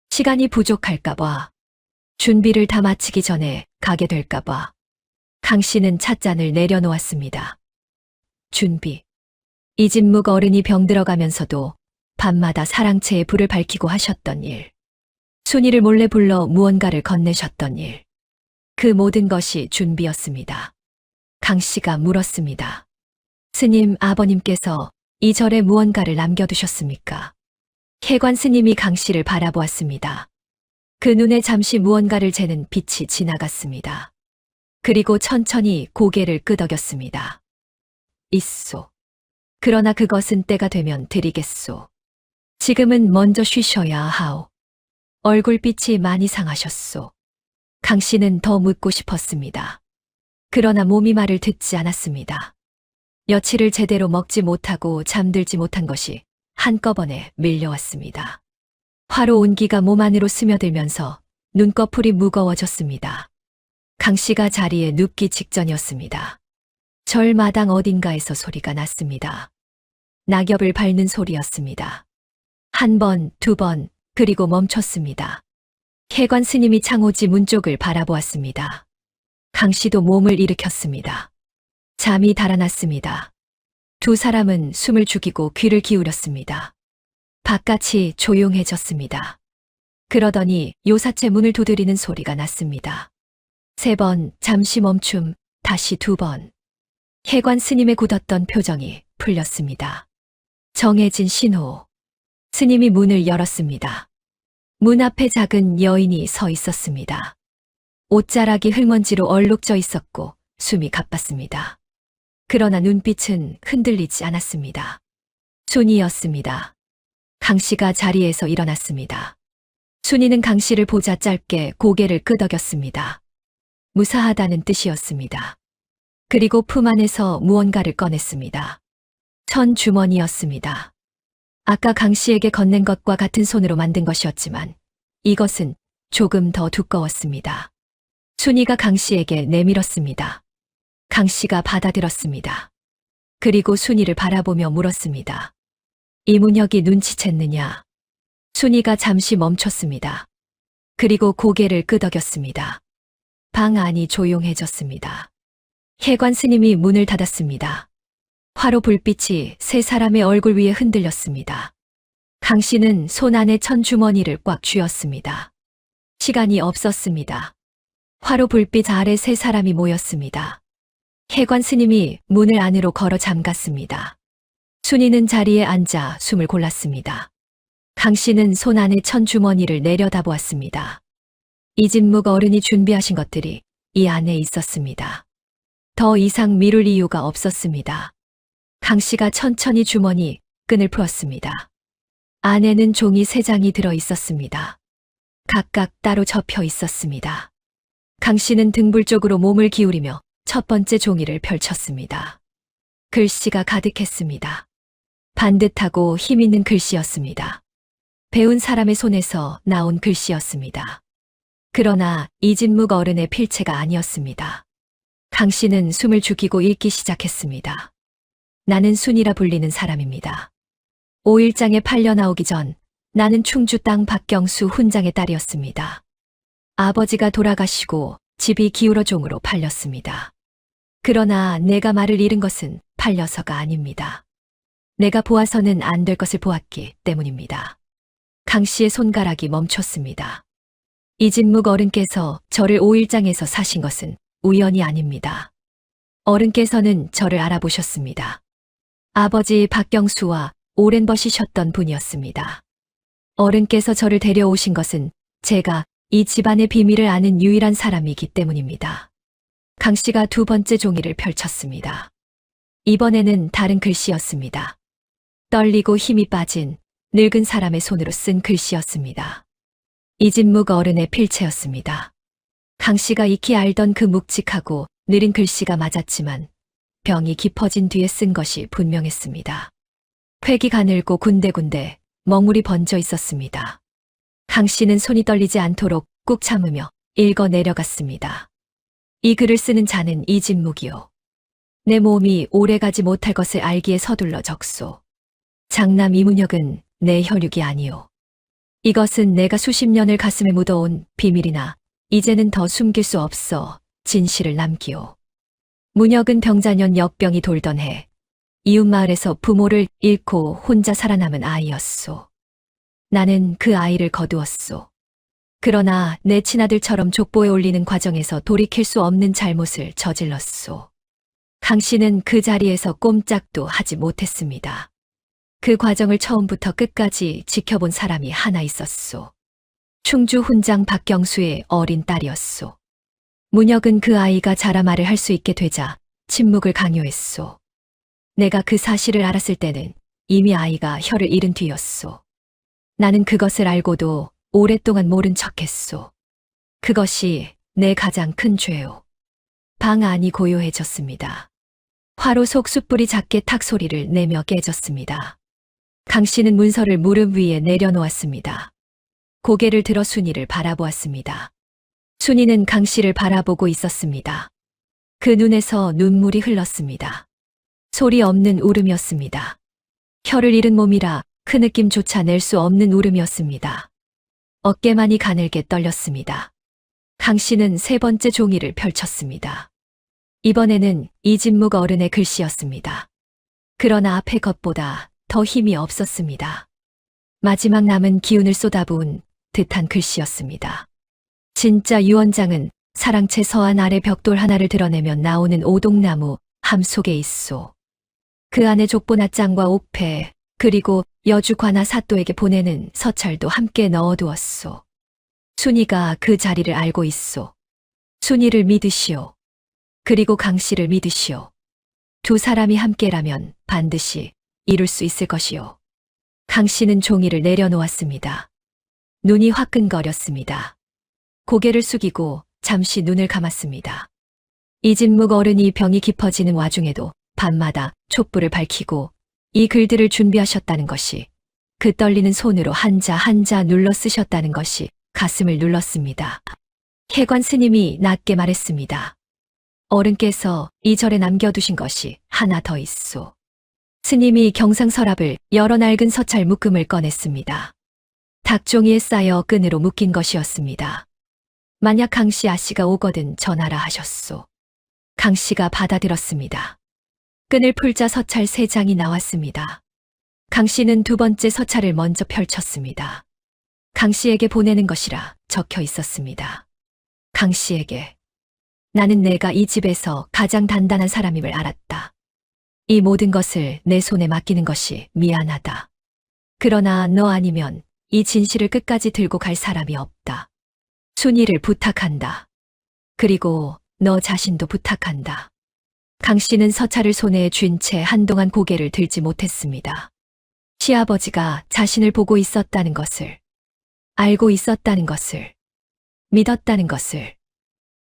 시간이 부족할까봐. 준비를 다 마치기 전에 가게 될까봐. 강 씨는 찻잔을 내려놓았습니다. 준비. 이진묵 어른이 병들어가면서도 밤마다 사랑채에 불을 밝히고 하셨던 일. 순이를 몰래 불러 무언가를 건네셨던 일. 그 모든 것이 준비였습니다. 강 씨가 물었습니다. 스님 아버님께서 이 절에 무언가를 남겨두셨습니까? 혜관 스님이 강 씨를 바라보았습니다. 그 눈에 잠시 무언가를 재는 빛이 지나갔습니다. 그리고 천천히 고개를 끄덕였습니다. 있소. 그러나 그것은 때가 되면 드리겠소. 지금은 먼저 쉬셔야 하오. 얼굴빛이 많이 상하셨소. 강 씨는 더 묻고 싶었습니다. 그러나 몸이 말을 듣지 않았습니다. 며칠을 제대로 먹지 못하고 잠들지 못한 것이 한꺼번에 밀려왔습니다. 화로 온기가 몸 안으로 스며들면서 눈꺼풀이 무거워졌습니다. 강 씨가 자리에 눕기 직전이었습니다. 절마당 어딘가에서 소리가 났습니다. 낙엽을 밟는 소리였습니다. 한 번, 두 번, 그리고 멈췄습니다. 혜관 스님이 창호지 문 쪽을 바라보았습니다. 강 씨도 몸을 일으켰습니다. 잠이 달아났습니다. 두 사람은 숨을 죽이고 귀를 기울였습니다. 바깥이 조용해졌습니다. 그러더니 요사체 문을 두드리는 소리가 났습니다. 3번, 잠시 멈춤, 다시 2번. 혜관 스님의 굳었던 표정이 풀렸습니다. 정해진 신호. 스님이 문을 열었습니다. 문 앞에 작은 여인이 서 있었습니다. 옷자락이 흙먼지로 얼룩져 있었고 숨이 가빴습니다. 그러나 눈빛은 흔들리지 않았습니다. 순이였습니다. 강 씨가 자리에서 일어났습니다. 순이는 강 씨를 보자 짧게 고개를 끄덕였습니다. 무사하다는 뜻이었습니다. 그리고 품 안에서 무언가를 꺼냈습니다. 천 주머니였습니다. 아까 강 씨에게 건넨 것과 같은 손으로 만든 것이었지만 이것은 조금 더 두꺼웠습니다. 순이가 강 씨에게 내밀었습니다. 강 씨가 받아들었습니다. 그리고 순이를 바라보며 물었습니다. 이문혁이 눈치챘느냐? 순이가 잠시 멈췄습니다. 그리고 고개를 끄덕였습니다. 방 안이 조용해졌습니다. 혜관 스님이 문을 닫았습니다. 화로 불빛이 세 사람의 얼굴 위에 흔들렸습니다. 강 씨는 손 안에 천 주머니를 꽉 쥐었습니다. 시간이 없었습니다. 화로 불빛 아래 세 사람이 모였습니다. 혜관 스님이 문을 안으로 걸어 잠갔습니다. 순이는 자리에 앉아 숨을 골랐습니다. 강 씨는 손 안에 천 주머니를 내려다보았습니다. 이진묵 어른이 준비하신 것들이 이 안에 있었습니다. 더 이상 미룰 이유가 없었습니다. 강 씨가 천천히 주머니 끈을 풀었습니다. 안에는 종이 3장이 들어 있었습니다. 각각 따로 접혀 있었습니다. 강 씨는 등불 쪽으로 몸을 기울이며 첫 번째 종이를 펼쳤습니다. 글씨가 가득했습니다. 반듯하고 힘있는 글씨였습니다. 배운 사람의 손에서 나온 글씨였습니다. 그러나 이진묵 어른의 필체가 아니었습니다. 강 씨는 숨을 죽이고 읽기 시작했습니다. 나는 순이라 불리는 사람입니다. 5일장에 팔려 나오기 전 나는 충주 땅 박경수 훈장의 딸이었습니다. 아버지가 돌아가시고 집이 기울어종으로 팔렸습니다. 그러나 내가 말을 잃은 것은 팔려서가 아닙니다. 내가 보아서는 안 될 것을 보았기 때문입니다. 강 씨의 손가락이 멈췄습니다. 이진묵 어른께서 저를 5일장에서 사신 것은 우연이 아닙니다. 어른께서는 저를 알아보셨습니다. 아버지 박경수와 오랜 버시셨던 분이었습니다. 어른께서 저를 데려오신 것은 제가 이 집안의 비밀을 아는 유일한 사람이기 때문입니다. 강 씨가 두 번째 종이를 펼쳤습니다. 이번에는 다른 글씨였습니다. 떨리고 힘이 빠진 늙은 사람의 손으로 쓴 글씨였습니다. 이진묵 어른의 필체였습니다. 강 씨가 익히 알던 그 묵직하고 느린 글씨가 맞았지만 병이 깊어진 뒤에 쓴 것이 분명했습니다. 획이 가늘고 군데군데 먹물이 번져 있었습니다. 강 씨는 손이 떨리지 않도록 꾹 참으며 읽어 내려갔습니다. 이 글을 쓰는 자는 이진묵이요. 내 몸이 오래가지 못할 것을 알기에 서둘러 적소. 장남 이문혁은 내 혈육이 아니오. 이것은 내가 수십 년을 가슴에 묻어온 비밀이나 이제는 더 숨길 수 없어 진실을 남기오. 문혁은 병자년 역병이 돌던 해 이웃마을에서 부모를 잃고 혼자 살아남은 아이였소. 나는 그 아이를 거두었소. 그러나 내 친아들처럼 족보에 올리는 과정에서 돌이킬 수 없는 잘못을 저질렀소. 강 씨는 그 자리에서 꼼짝도 하지 못했습니다. 그 과정을 처음부터 끝까지 지켜본 사람이 하나 있었소. 충주 훈장 박경수의 어린 딸이었소. 문혁은 그 아이가 자라 말을 할 수 있게 되자 침묵을 강요했소. 내가 그 사실을 알았을 때는 이미 아이가 혀를 잃은 뒤였소. 나는 그것을 알고도 오랫동안 모른 척했소. 그것이 내 가장 큰 죄요. 방 안이 고요해졌습니다. 화로 속 숯불이 작게 탁 소리를 내며 깨졌습니다. 강 씨는 문서를 무릎 위에 내려놓았습니다. 고개를 들어 순이를 바라보았습니다. 순이는 강 씨를 바라보고 있었습니다. 그 눈에서 눈물이 흘렀습니다. 소리 없는 울음이었습니다. 혀를 잃은 몸이라 그 느낌조차 낼 수 없는 울음이었습니다. 어깨만이 가늘게 떨렸습니다. 강 씨는 세 번째 종이를 펼쳤습니다. 이번에는 이진묵 어른의 글씨였습니다. 그러나 앞의 것보다 더 힘이 없었습니다. 마지막 남은 기운을 쏟아부은 듯한 글씨였습니다. 진짜 유언장은 사랑채 서안 아래 벽돌 하나를 드러내면 나오는 오동나무 함 속에 있소. 그 안에 족보낫장과 옥패 그리고 여주 관아 사또에게 보내는 서찰도 함께 넣어두었소. 순이가 그 자리를 알고 있소. 순이를 믿으시오. 그리고 강 씨를 믿으시오. 두 사람이 함께라면 반드시 이룰 수 있을 것이오. 강 씨는 종이를 내려놓았습니다. 눈이 화끈거렸습니다. 고개를 숙이고 잠시 눈을 감았습니다. 이진묵 어른이 병이 깊어지는 와중에도 밤마다 촛불을 밝히고 이 글들을 준비하셨다는 것이, 그 떨리는 손으로 한자 한자 눌러 쓰셨다는 것이 가슴을 눌렀습니다. 혜관 스님이 낮게 말했습니다. 어른께서 이 절에 남겨두신 것이 하나 더 있소. 스님이 경상서랍을 열어 낡은 서찰 묶음을 꺼냈습니다. 닭종이에 쌓여 끈으로 묶인 것이었습니다. 만약 강씨 아씨가 오거든 전하라 하셨소. 강씨가 받아들었습니다. 끈을 풀자 서찰 3장이 나왔습니다. 강씨는 두 번째 서찰을 먼저 펼쳤습니다. 강씨에게 보내는 것이라 적혀 있었습니다. 강씨에게 나는 내가 이 집에서 가장 단단한 사람임을 알았다. 이 모든 것을 내 손에 맡기는 것이 미안하다. 그러나 너 아니면 이 진실을 끝까지 들고 갈 사람이 없다. 순이를 부탁한다. 그리고 너 자신도 부탁한다. 강씨는 서찰을 손에 쥔 채 한동안 고개를 들지 못했습니다. 시아버지가 자신을 보고 있었다는 것을, 알고 있었다는 것을, 믿었다는 것을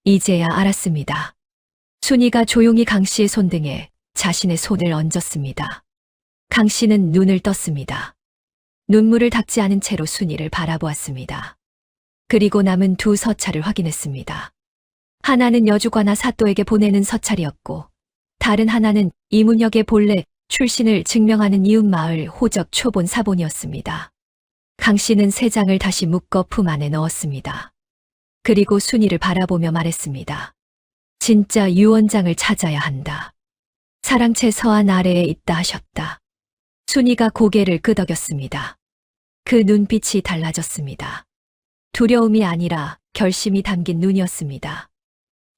이제야 알았습니다. 순이가 조용히 강씨의 손등에 자신의 손을 얹었습니다. 강씨는 눈을 떴습니다. 눈물을 닦지 않은 채로 순이를 바라보았습니다. 그리고 남은 두 서찰을 확인했습니다. 하나는 여주관아 사또에게 보내는 서찰이었고, 다른 하나는 이문혁의 본래 출신을 증명하는 이웃마을 호적 초본 사본이었습니다. 강씨는 3장을 다시 묶어 품 안에 넣었습니다. 그리고 순이를 바라보며 말했습니다. 진짜 유원장을 찾아야 한다. 사랑채 서안 아래에 있다 하셨다. 순이가 고개를 끄덕였습니다. 그 눈빛이 달라졌습니다. 두려움이 아니라 결심이 담긴 눈이었습니다.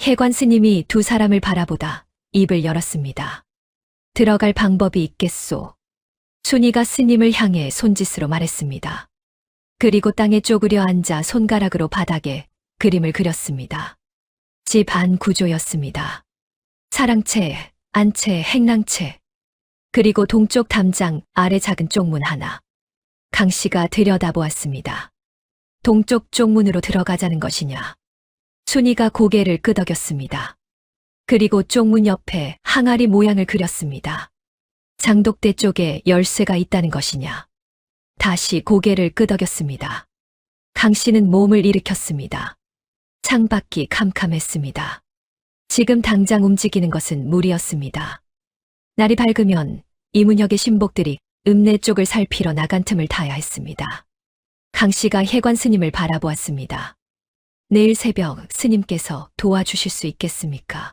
혜관 스님이 두 사람을 바라보다 입을 열었습니다. 들어갈 방법이 있겠소. 순이가 스님을 향해 손짓으로 말했습니다. 그리고 땅에 쪼그려 앉아 손가락으로 바닥에 그림을 그렸습니다. 집 안 구조였습니다. 사랑채, 안채, 행랑채, 그리고 동쪽 담장 아래 작은 쪽문 하나. 강씨가 들여다보았습니다. 동쪽 쪽문으로 들어가자는 것이냐. 순이가 고개를 끄덕였습니다. 그리고 쪽문 옆에 항아리 모양을 그렸습니다. 장독대 쪽에 열쇠가 있다는 것이냐. 다시 고개를 끄덕였습니다. 강씨는 몸을 일으켰습니다. 창밖이 캄캄했습니다. 지금 당장 움직이는 것은 무리였습니다. 날이 밝으면 이문혁의 신복들이 읍내 쪽을 살피러 나간 틈을 타야 했습니다. 강씨가 혜관 스님을 바라보았습니다. 내일 새벽 스님께서 도와주실 수 있겠습니까?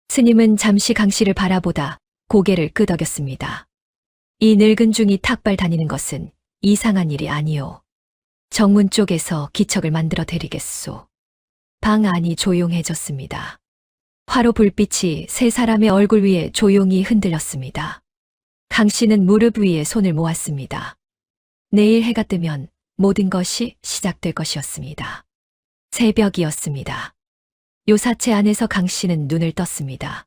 스님은 잠시 강씨를 바라보다 고개를 끄덕였습니다. 이 늙은 중이 탁발 다니는 것은 이상한 일이 아니오. 정문 쪽에서 기척을 만들어 드리겠소. 방 안이 조용해졌습니다. 화로 불빛이 3사람의 얼굴 위에 조용히 흔들렸습니다. 강씨는 무릎 위에 손을 모았습니다. 내일 해가 뜨면 모든 것이 시작될 것이었습니다. 새벽이었습니다. 요사체 안에서 강씨는 눈을 떴습니다.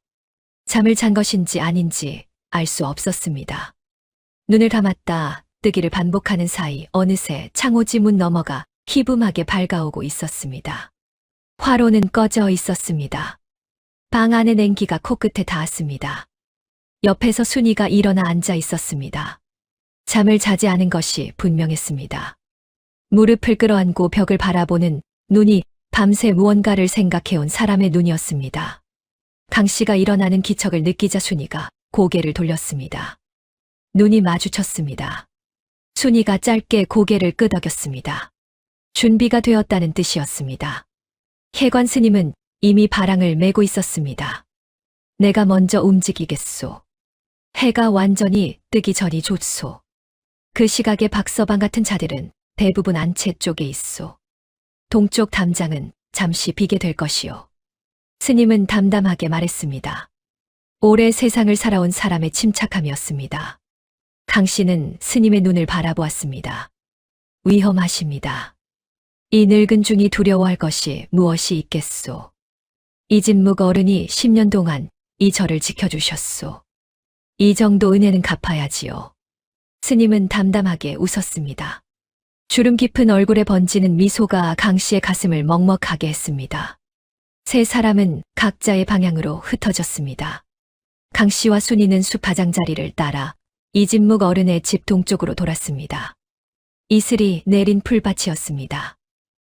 잠을 잔 것인지 아닌지 알 수 없었습니다. 눈을 감았다 뜨기를 반복하는 사이 어느새 창호지 문 너머가 희붐하게 밝아오고 있었습니다. 화로는 꺼져 있었습니다. 방 안의 냉기가 코끝에 닿았습니다. 옆에서 순이가 일어나 앉아 있었습니다. 잠을 자지 않은 것이 분명했습니다. 무릎을 끌어안고 벽을 바라보는 눈이 밤새 무언가를 생각해온 사람의 눈이었습니다. 강씨가 일어나는 기척을 느끼자 순이가 고개를 돌렸습니다. 눈이 마주쳤습니다. 순이가 짧게 고개를 끄덕였습니다. 준비가 되었다는 뜻이었습니다. 혜관 스님은 이미 바랑을 메고 있었습니다. 내가 먼저 움직이겠소. 해가 완전히 뜨기 전이 좋소. 그 시각에 박서방 같은 자들은 대부분 안채 쪽에 있소. 동쪽 담장은 잠시 비게 될 것이오. 스님은 담담하게 말했습니다. 오래 세상을 살아온 사람의 침착함이었습니다. 강씨는 스님의 눈을 바라보았습니다. 위험하십니다. 이 늙은 중이 두려워할 것이 무엇이 있겠소. 이진묵 어른이 10년 동안 이 절을 지켜주셨소. 이 정도 은혜는 갚아야지요. 스님은 담담하게 웃었습니다. 주름 깊은 얼굴에 번지는 미소가 강씨의 가슴을 먹먹하게 했습니다. 3사람은 각자의 방향으로 흩어졌습니다. 강씨와 순이는 숲 가장자리를 따라 이진묵 어른의 집 동쪽으로 돌았습니다. 이슬이 내린 풀밭이었습니다.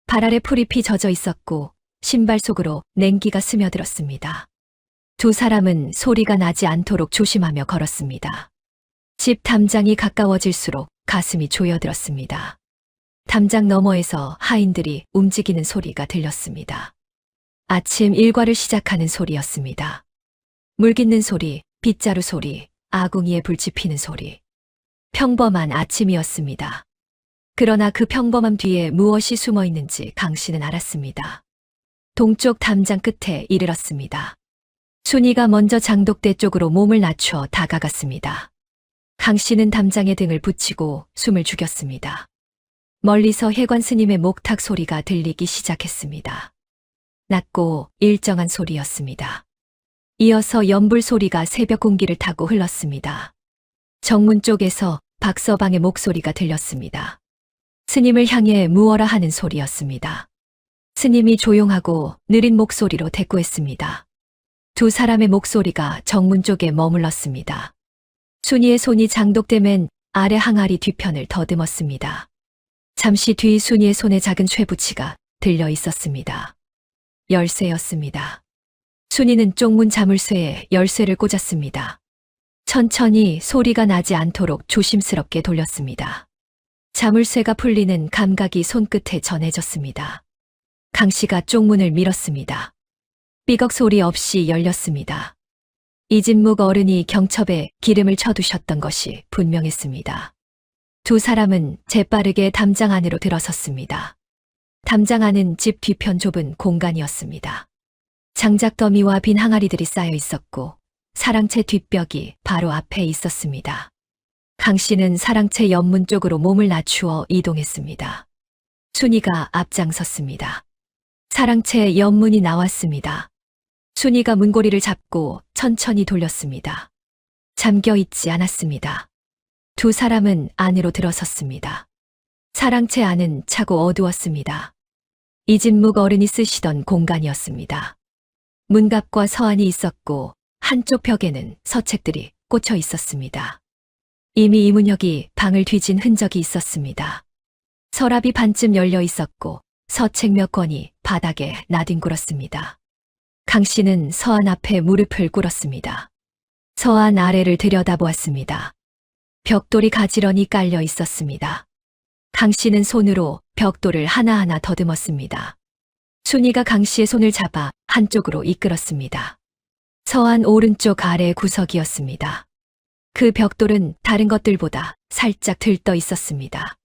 발 아래 풀잎이 젖어 있었고 신발 속으로 냉기가 스며들었습니다. 두 사람은 소리가 나지 않도록 조심하며 걸었습니다. 집 담장이 가까워질수록 가슴이 조여들었습니다. 담장 너머에서 하인들이 움직이는 소리가 들렸습니다. 아침 일과를 시작하는 소리였습니다. 물 깃는 소리, 빗자루 소리, 아궁이에 불 지피는 소리. 평범한 아침이었습니다. 그러나 그 평범함 뒤에 무엇이 숨어 있는지 강 씨는 알았습니다. 동쪽 담장 끝에 이르렀습니다. 순이가 먼저 장독대 쪽으로 몸을 낮춰 다가갔습니다. 강 씨는 담장에 등을 붙이고 숨을 죽였습니다. 멀리서 해관 스님의 목탁 소리가 들리기 시작했습니다. 낮고 일정한 소리였습니다. 이어서 연불 소리가 새벽 공기를 타고 흘렀습니다. 정문 쪽에서 박서방의 목소리가 들렸습니다. 스님을 향해 무어라 하는 소리였습니다. 스님이 조용하고 느린 목소리로 대꾸했습니다. 두 사람의 목소리가 정문 쪽에 머물렀습니다. 순이의 손이 장독대 맨 아래 항아리 뒤편을 더듬었습니다. 잠시 뒤 순이의 손에 작은 쇠붙이가 들려 있었습니다. 열쇠였습니다. 순이는 쪽문 자물쇠에 열쇠를 꽂았습니다. 천천히 소리가 나지 않도록 조심스럽게 돌렸습니다. 자물쇠가 풀리는 감각이 손끝에 전해졌습니다. 강 씨가 쪽문을 밀었습니다. 삐걱 소리 없이 열렸습니다. 이진묵 어른이 경첩에 기름을 쳐두셨던 것이 분명했습니다. 두 사람은 재빠르게 담장 안으로 들어섰습니다. 담장 안은 집 뒤편 좁은 공간이었습니다. 장작더미와 빈 항아리들이 쌓여 있었고 사랑채 뒷벽이 바로 앞에 있었습니다. 강 씨는 사랑채 옆문 쪽으로 몸을 낮추어 이동했습니다. 순이가 앞장섰습니다. 사랑채 옆문이 나왔습니다. 순이가 문고리를 잡고 천천히 돌렸습니다. 잠겨 있지 않았습니다. 두 사람은 안으로 들어섰습니다. 사랑채 안은 차고 어두웠습니다. 이진묵 어른이 쓰시던 공간이었습니다. 문갑과 서안이 있었고 한쪽 벽에는 서책들이 꽂혀 있었습니다. 이미 이문혁이 방을 뒤진 흔적이 있었습니다. 서랍이 반쯤 열려 있었고 서책 몇 권이 바닥에 나뒹굴었습니다. 강 씨는 서안 앞에 무릎을 꿇었습니다. 서안 아래를 들여다보았습니다. 벽돌이 가지런히 깔려 있었습니다. 강 씨는 손으로 벽돌을 하나하나 더듬었습니다. 순이가 강 씨의 손을 잡아 한쪽으로 이끌었습니다. 서안 오른쪽 아래 구석이었습니다. 그 벽돌은 다른 것들보다 살짝 들떠 있었습니다.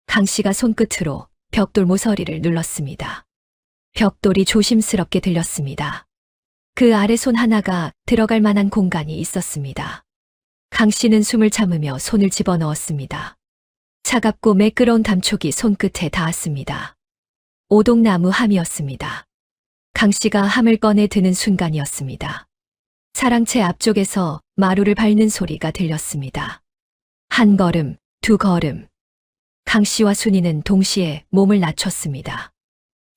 강 씨가 손끝으로 벽돌 모서리를 눌렀습니다. 벽돌이 조심스럽게 들렸습니다. 그 아래 손 하나가 들어갈 만한 공간이 있었습니다. 강 씨는 숨을 참으며 손을 집어넣었습니다. 차갑고 매끄러운 감촉이 손끝에 닿았습니다. 오동나무 함이었습니다. 강 씨가 함을 꺼내 드는 순간이었습니다. 사랑채 앞쪽에서 마루를 밟는 소리가 들렸습니다. 한 걸음, 두 걸음. 강 씨와 순이는 동시에 몸을 낮췄습니다.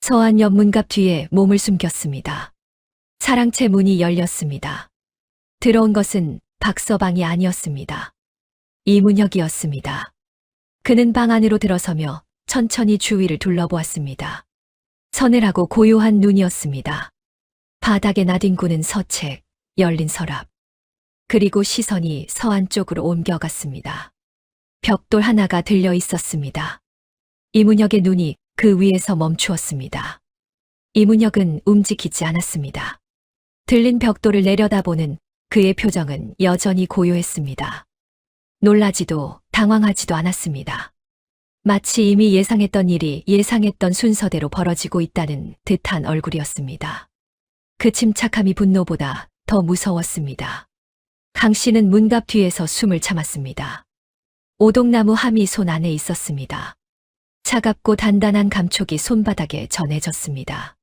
서안 옆 문갑 뒤에 몸을 숨겼습니다. 사랑채 문이 열렸습니다. 들어온 것은 박서방이 아니었습니다. 이문혁이었습니다. 그는 방 안으로 들어서며 천천히 주위를 둘러보았습니다. 서늘하고 고요한 눈이었습니다. 바닥에 나뒹구는 서책, 열린 서랍. 그리고 시선이 서안 쪽으로 옮겨갔습니다. 벽돌 하나가 들려 있었습니다. 이문혁의 눈이 그 위에서 멈추었습니다. 이문혁은 움직이지 않았습니다. 들린 벽돌을 내려다보는 그의 표정은 여전히 고요했습니다. 놀라지도 당황하지도 않았습니다. 마치 이미 예상했던 일이 예상했던 순서대로 벌어지고 있다는 듯한 얼굴이었습니다. 그 침착함이 분노보다 더 무서웠습니다. 강 씨는 문갑 뒤에서 숨을 참았습니다. 오동나무 함이 손 안에 있었습니다. 차갑고 단단한 감촉이 손바닥에 전해졌습니다.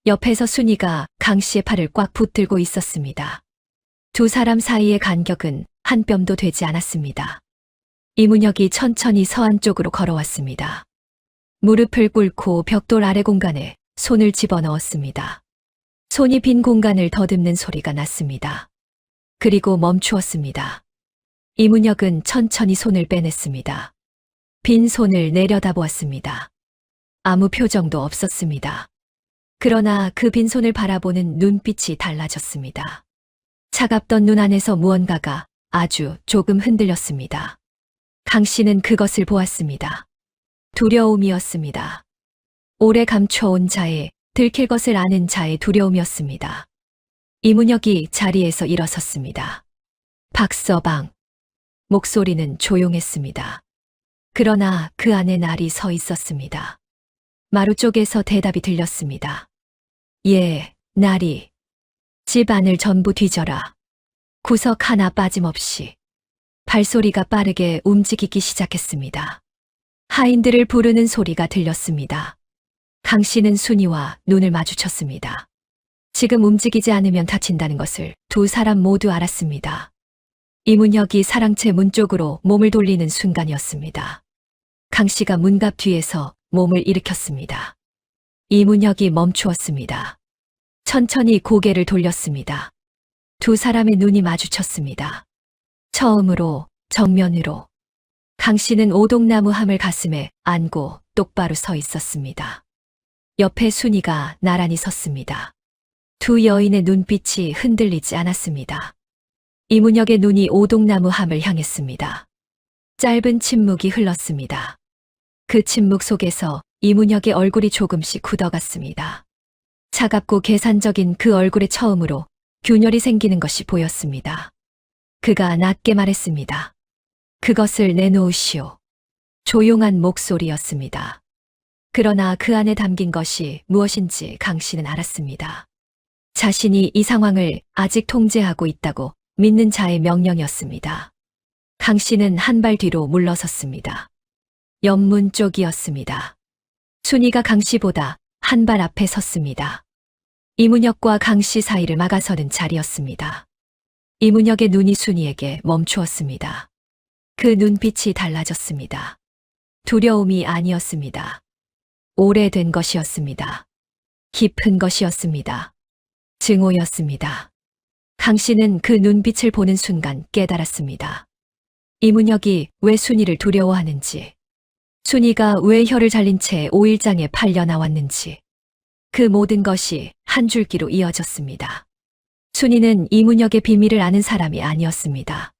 옆에서 순이가 강 씨의 팔을 꽉 붙들고 있었습니다. 두 사람 사이의 간격은 한 뼘도 되지 않았습니다. 이문혁이 천천히 서안 쪽으로 걸어왔습니다. 무릎을 꿇고 벽돌 아래 공간에 손을 집어넣었습니다. 손이 빈 공간을 더듬는 소리가 났습니다. 그리고 멈추었습니다. 이문혁은 천천히 손을 빼냈습니다. 빈 손을 내려다보았습니다. 아무 표정도 없었습니다. 그러나 그 빈손을 바라보는 눈빛이 달라졌습니다. 차갑던 눈 안에서 무언가가 아주 조금 흔들렸습니다. 강 씨는 그것을 보았습니다. 두려움이었습니다. 오래 감춰온 자의, 들킬 것을 아는 자의 두려움이었습니다. 이문혁이 자리에서 일어섰습니다. 박서방. 목소리는 조용했습니다. 그러나 그 안에 날이 서 있었습니다. 마루 쪽에서 대답이 들렸습니다. 예, 날이. 집 안을 전부 뒤져라. 구석 하나 빠짐없이. 발소리가 빠르게 움직이기 시작했습니다. 하인들을 부르는 소리가 들렸습니다. 강 씨는 순이와 눈을 마주쳤습니다. 지금 움직이지 않으면 다친다는 것을 두 사람 모두 알았습니다. 이문혁이 사랑채 문 쪽으로 몸을 돌리는 순간이었습니다. 강 씨가 문갑 뒤에서 몸을 일으켰습니다. 이문혁이 멈추었습니다. 천천히 고개를 돌렸습니다. 두 사람의 눈이 마주쳤습니다. 처음으로, 정면으로. 강 씨는 오동나무 함을 가슴에 안고 똑바로 서 있었습니다. 옆에 순이가 나란히 섰습니다. 두 여인의 눈빛이 흔들리지 않았습니다. 이문혁의 눈이 오동나무 함을 향했습니다. 짧은 침묵이 흘렀습니다. 그 침묵 속에서 이문혁의 얼굴이 조금씩 굳어갔습니다. 차갑고 계산적인 그 얼굴에 처음으로 균열이 생기는 것이 보였습니다. 그가 낮게 말했습니다. 그것을 내놓으시오. 조용한 목소리였습니다. 그러나 그 안에 담긴 것이 무엇인지 강 씨는 알았습니다. 자신이 이 상황을 아직 통제하고 있다고 믿는 자의 명령이었습니다. 강 씨는 한 발 뒤로 물러섰습니다. 옆문 쪽이었습니다. 순이가 강 씨보다 한 발 앞에 섰습니다. 이문혁과 강 씨 사이를 막아서는 자리였습니다. 이문혁의 눈이 순이에게 멈추었습니다. 그 눈빛이 달라졌습니다. 두려움이 아니었습니다. 오래된 것이었습니다. 깊은 것이었습니다. 증오였습니다. 강 씨는 그 눈빛을 보는 순간 깨달았습니다. 이문혁이 왜 순이를 두려워하는지, 순이가 왜 혀를 잘린 채 오일장에 팔려 나왔는지, 그 모든 것이 한 줄기로 이어졌습니다. 순이는 이문혁의 비밀을 아는 사람이 아니었습니다.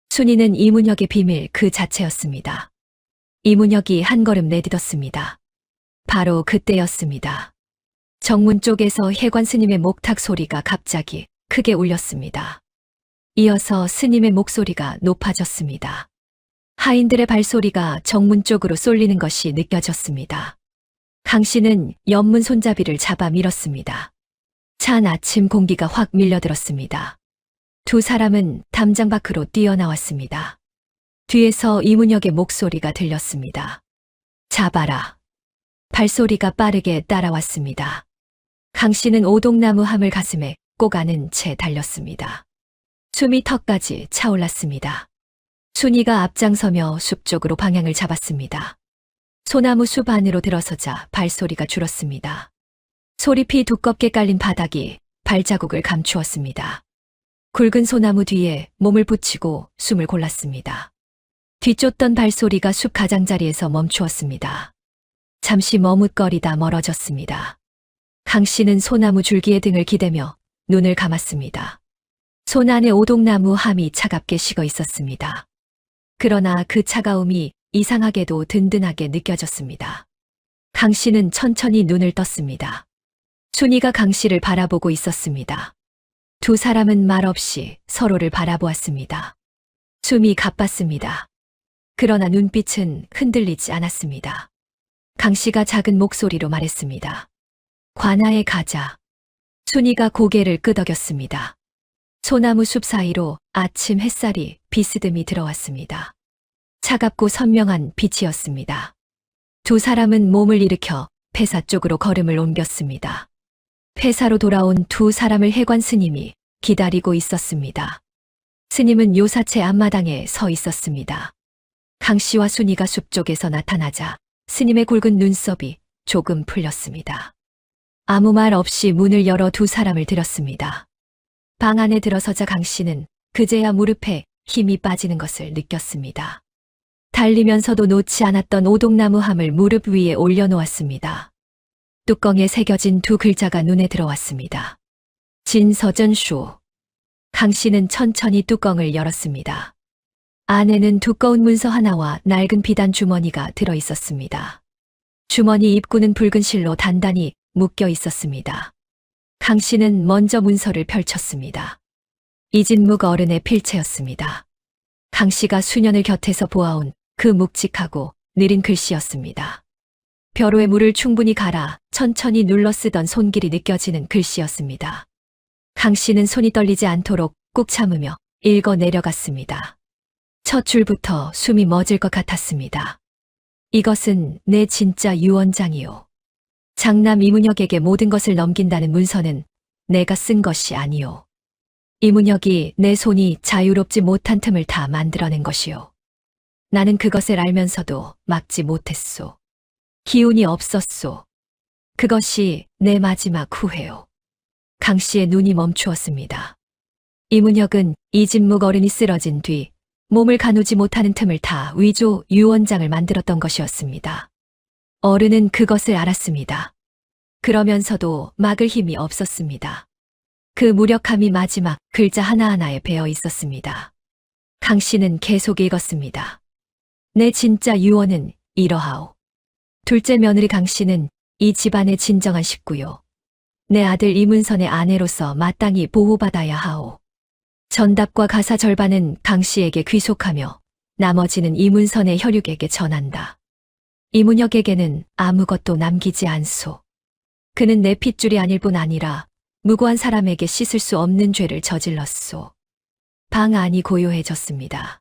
순이는 이문혁의 비밀 그 자체였습니다. 이문혁이 한 걸음 내딛었습니다. 바로 그때였습니다. 정문 쪽에서 혜관 스님의 목탁 소리가 갑자기 크게 울렸습니다. 이어서 스님의 목소리가 높아졌습니다. 하인들의 발소리가 정문 쪽으로 쏠리는 것이 느껴졌습니다. 강 씨는 옆문 손잡이를 잡아 밀었습니다. 찬 아침 공기가 확 밀려들었습니다. 두 사람은 담장 밖으로 뛰어나왔습니다. 뒤에서 이문혁의 목소리가 들렸습니다. 잡아라. 발소리가 빠르게 따라왔습니다. 강 씨는 오동나무 함을 가슴에 꼭 안은 채 달렸습니다. 숨이 턱까지 차올랐습니다. 순이가 앞장서며 숲 쪽으로 방향을 잡았습니다. 소나무 숲 안으로 들어서자 발소리가 줄었습니다. 소리피 두껍게 깔린 바닥이 발자국을 감추었습니다. 굵은 소나무 뒤에 몸을 붙이고 숨을 골랐습니다. 뒤쫓던 발소리가 숲 가장자리에서 멈추었습니다. 잠시 머뭇거리다 멀어졌습니다. 강 씨는 소나무 줄기에 등을 기대며 눈을 감았습니다. 손 안에 오동나무 함이 차갑게 식어 있었습니다. 그러나 그 차가움이 이상하게도 든든하게 느껴졌습니다. 강 씨는 천천히 눈을 떴습니다. 순이가 강 씨를 바라보고 있었습니다. 두 사람은 말없이 서로를 바라보았습니다. 숨이 가빴습니다. 그러나 눈빛은 흔들리지 않았습니다. 강 씨가 작은 목소리로 말했습니다. 관아에 가자. 순이가 고개를 끄덕였습니다. 소나무 숲 사이로 아침 햇살이 비스듬히 들어왔습니다. 차갑고 선명한 빛이었습니다. 두 사람은 몸을 일으켜 폐사 쪽으로 걸음을 옮겼습니다. 폐사로 돌아온 두 사람을 혜관 스님이 기다리고 있었습니다. 스님은 요사체 앞마당에 서 있었습니다. 강 씨와 순이가 숲 쪽에서 나타나자 스님의 굵은 눈썹이 조금 풀렸습니다. 아무 말 없이 문을 열어 두 사람을 들였습니다. 방 안에 들어서자 강 씨는 그제야 무릎에 힘이 빠지는 것을 느꼈습니다. 달리면서도 놓지 않았던 오동나무 함을 무릎 위에 올려놓았습니다. 뚜껑에 새겨진 두 글자가 눈에 들어왔습니다. 진서전쇼. 강 씨는 천천히 뚜껑을 열었습니다. 안에는 두꺼운 문서 하나와 낡은 비단 주머니가 들어 있었습니다. 주머니 입구는 붉은 실로 단단히 묶여 있었습니다. 강 씨는 먼저 문서를 펼쳤습니다. 이진묵 어른의 필체였습니다. 강 씨가 수년을 곁에서 보아온 그 묵직하고 느린 글씨였습니다. 벼로에 물을 충분히 갈아 천천히 눌러 쓰던 손길이 느껴지는 글씨였습니다. 강 씨는 손이 떨리지 않도록 꾹 참으며 읽어 내려갔습니다. 첫 줄부터 숨이 멎을 것 같았습니다. 이것은 내 진짜 유언장이요. 장남 이문혁에게 모든 것을 넘긴다는 문서는 내가 쓴 것이 아니요. 이문혁이 내 손이 자유롭지 못한 틈을 다 만들어낸 것이요. 나는 그것을 알면서도 막지 못했소. 기운이 없었소. 그것이 내 마지막 후회요. 강 씨의 눈이 멈추었습니다. 이문혁은 이진묵 어른이 쓰러진 뒤 몸을 가누지 못하는 틈을 타 위조 유언장을 만들었던 것이었습니다. 어른은 그것을 알았습니다. 그러면서도 막을 힘이 없었습니다. 그 무력함이 마지막 글자 하나하나에 배어 있었습니다. 강 씨는 계속 읽었습니다. 내 진짜 유언은 이러하오. 둘째 며느리 강 씨는 이 집안의 진정한 식구요. 내 아들 이문선의 아내로서 마땅히 보호받아야 하오. 전답과 가사 절반은 강 씨에게 귀속하며 나머지는 이문선의 혈육에게 전한다. 이문혁에게는 아무것도 남기지 않소. 그는 내 핏줄이 아닐 뿐 아니라 무고한 사람에게 씻을 수 없는 죄를 저질렀소. 방 안이 고요해졌습니다.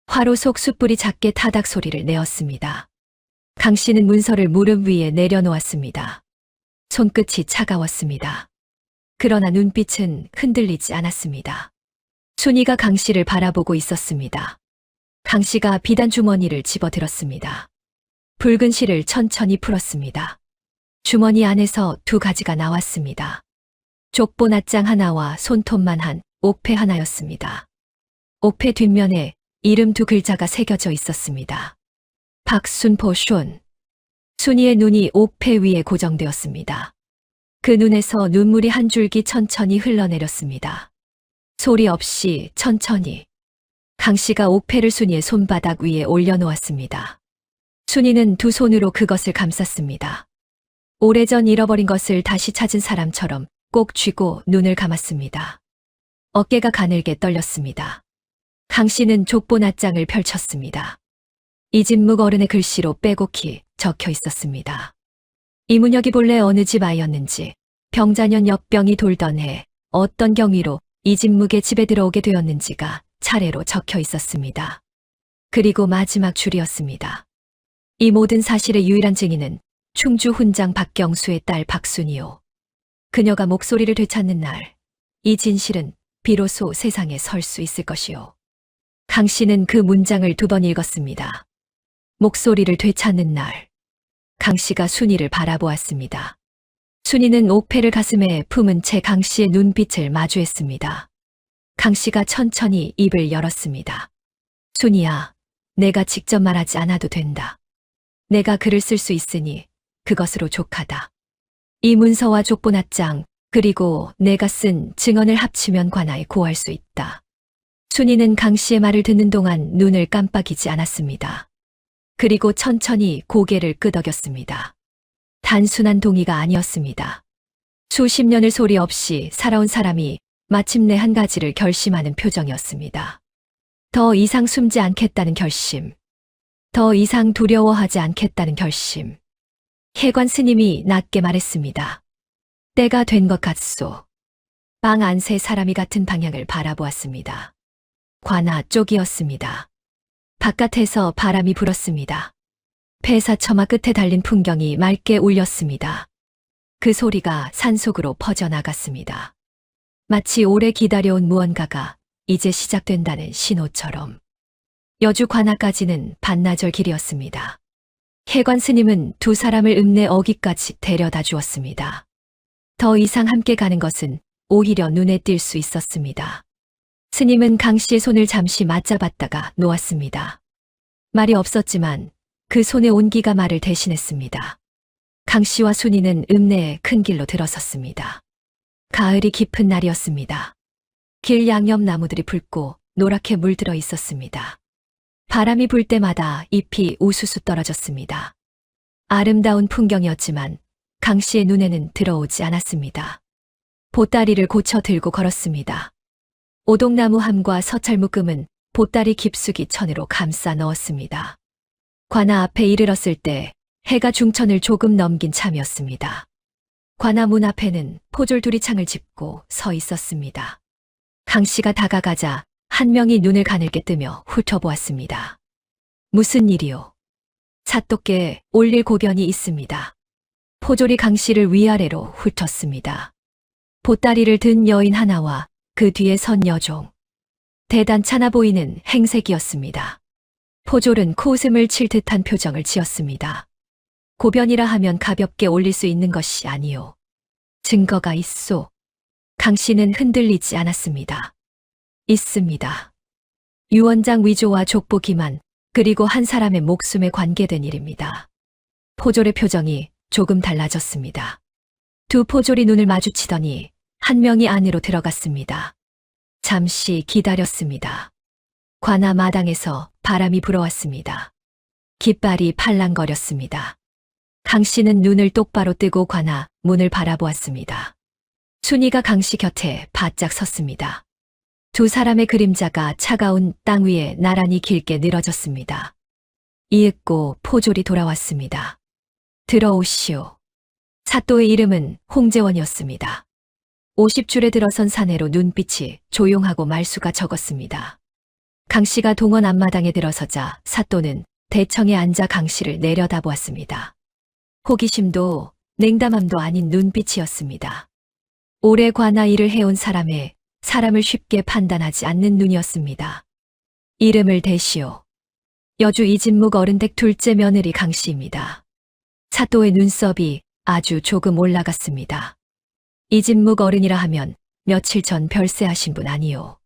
화로 속 숯불이 작게 타닥 소리를 내었습니다. 강 씨는 문서를 무릎 위에 내려놓았습니다. 손끝이 차가웠습니다. 그러나 눈빛은 흔들리지 않았습니다. 순이가 강 씨를 바라보고 있었습니다. 강 씨가 비단 주머니를 집어들었습니다. 붉은 실을 천천히 풀었습니다. 주머니 안에서 두 가지가 나왔습니다. 족보 낱장 하나와 손톱만한 옥패 하나였습니다. 옥패 뒷면에 이름 두 글자가 새겨져 있었습니다. 박순포 슌. 순이의 눈이 옥패 위에 고정되었습니다. 그 눈에서 눈물이 한 줄기 천천히 흘러내렸습니다. 소리 없이 천천히. 강 씨가 옥패를 순이의 손바닥 위에 올려놓았습니다. 순이는 두 손으로 그것을 감쌌습니다. 오래전 잃어버린 것을 다시 찾은 사람처럼 꼭 쥐고 눈을 감았습니다. 어깨가 가늘게 떨렸습니다. 강 씨는 족보 낱장을 펼쳤습니다. 이진묵 어른의 글씨로 빼곡히 적혀 있었습니다. 이문혁이 본래 어느 집 아이였는지, 병자년 역병이 돌던 해 어떤 경위로 이진묵의 집에 들어오게 되었는지가 차례로 적혀 있었습니다. 그리고 마지막 줄이었습니다. 이 모든 사실의 유일한 증인은 충주 훈장 박경수의 딸 박순이요. 그녀가 목소리를 되찾는 날, 이 진실은 비로소 세상에 설 수 있을 것이요. 강 씨는 그 문장을 두 번 읽었습니다. 목소리를 되찾는 날. 강 씨가 순이를 바라보았습니다. 순이는 옥패를 가슴에 품은 채 강 씨의 눈빛을 마주했습니다. 강 씨가 천천히 입을 열었습니다. 순이야, 내가 직접 말하지 않아도 된다. 내가 글을 쓸 수 있으니 그것으로 족하다. 이 문서와 족보 낱장, 그리고 내가 쓴 증언을 합치면 관하에 고할 수 있다. 순이는 강 씨의 말을 듣는 동안 눈을 깜빡이지 않았습니다. 그리고 천천히 고개를 끄덕였습니다. 단순한 동의가 아니었습니다. 수십 년을 소리 없이 살아온 사람이 마침내 한 가지를 결심하는 표정이었습니다. 더 이상 숨지 않겠다는 결심. 더 이상 두려워하지 않겠다는 결심. 해관 스님이 낮게 말했습니다. 때가 된 것 같소. 방 안 세 사람이 같은 방향을 바라보았습니다. 관아 쪽이었습니다. 바깥에서 바람이 불었습니다. 폐사처마 끝에 달린 풍경이 맑게 울렸습니다. 그 소리가 산속으로 퍼져나갔습니다. 마치 오래 기다려온 무언가가 이제 시작된다는 신호처럼. 여주 관아까지는 반나절 길이었습니다. 해관 스님은 두 사람을 읍내 어귀까지 데려다 주었습니다. 더 이상 함께 가는 것은 오히려 눈에 띌 수 있었습니다. 스님은 강 씨의 손을 잠시 맞잡았다가 놓았습니다. 말이 없었지만 그 손의 온기가 말을 대신했습니다. 강 씨와 순이는 읍내의 큰 길로 들어섰습니다. 가을이 깊은 날이었습니다. 길 양옆 나무들이 붉고 노랗게 물들어 있었습니다. 바람이 불 때마다 잎이 우수수 떨어졌습니다. 아름다운 풍경이었지만 강 씨의 눈에는 들어오지 않았습니다. 보따리를 고쳐 들고 걸었습니다. 오동나무 함과 서찰 묶음은 보따리 깊숙이 천으로 감싸 넣었습니다. 관아 앞에 이르렀을 때 해가 중천을 조금 넘긴 참이었습니다. 관아 문 앞에는 포졸 둘이 창을 짚고 서 있었습니다. 강 씨가 다가가자 한 명이 눈을 가늘게 뜨며 훑어보았습니다. 무슨 일이요? 사또께 올릴 고변이 있습니다. 포졸이 강 씨를 위아래로 훑었습니다. 보따리를 든 여인 하나와 그 뒤에 선 여종. 대단찮아 보이는 행색이었습니다. 포졸은 코웃음을 칠 듯한 표정을 지었습니다. 고변이라 하면 가볍게 올릴 수 있는 것이 아니오. 증거가 있소. 강 씨는 흔들리지 않았습니다. 있습니다. 유원장 위조와 족보 기만, 그리고 한 사람의 목숨에 관계된 일입니다. 포졸의 표정이 조금 달라졌습니다. 두 포졸이 눈을 마주치더니 한 명이 안으로 들어갔습니다. 잠시 기다렸습니다. 관아 마당에서 바람이 불어왔습니다. 깃발이 팔랑거렸습니다. 강 씨는 눈을 똑바로 뜨고 관아 문을 바라보았습니다. 순이가 강 씨 곁에 바짝 섰습니다. 두 사람의 그림자가 차가운 땅 위에 나란히 길게 늘어졌습니다. 이윽고 포졸이 돌아왔습니다. 들어오시오. 사또의 이름은 홍재원이었습니다. 50줄에 들어선 사내로 눈빛이 조용하고 말수가 적었습니다. 강 씨가 동원 앞마당에 들어서자 사또는 대청에 앉아 강 씨를 내려다보았습니다. 호기심도 냉담함도 아닌 눈빛이었습니다. 오래 관아 일을 해온 사람의 사람을 쉽게 판단하지 않는 눈이었습니다. 이름을 대시오. 여주 이진묵 어른댁 둘째 며느리 강 씨입니다. 사또의 눈썹이 아주 조금 올라갔습니다. 이진묵 어른이라 하면 며칠 전 별세하신 분 아니오.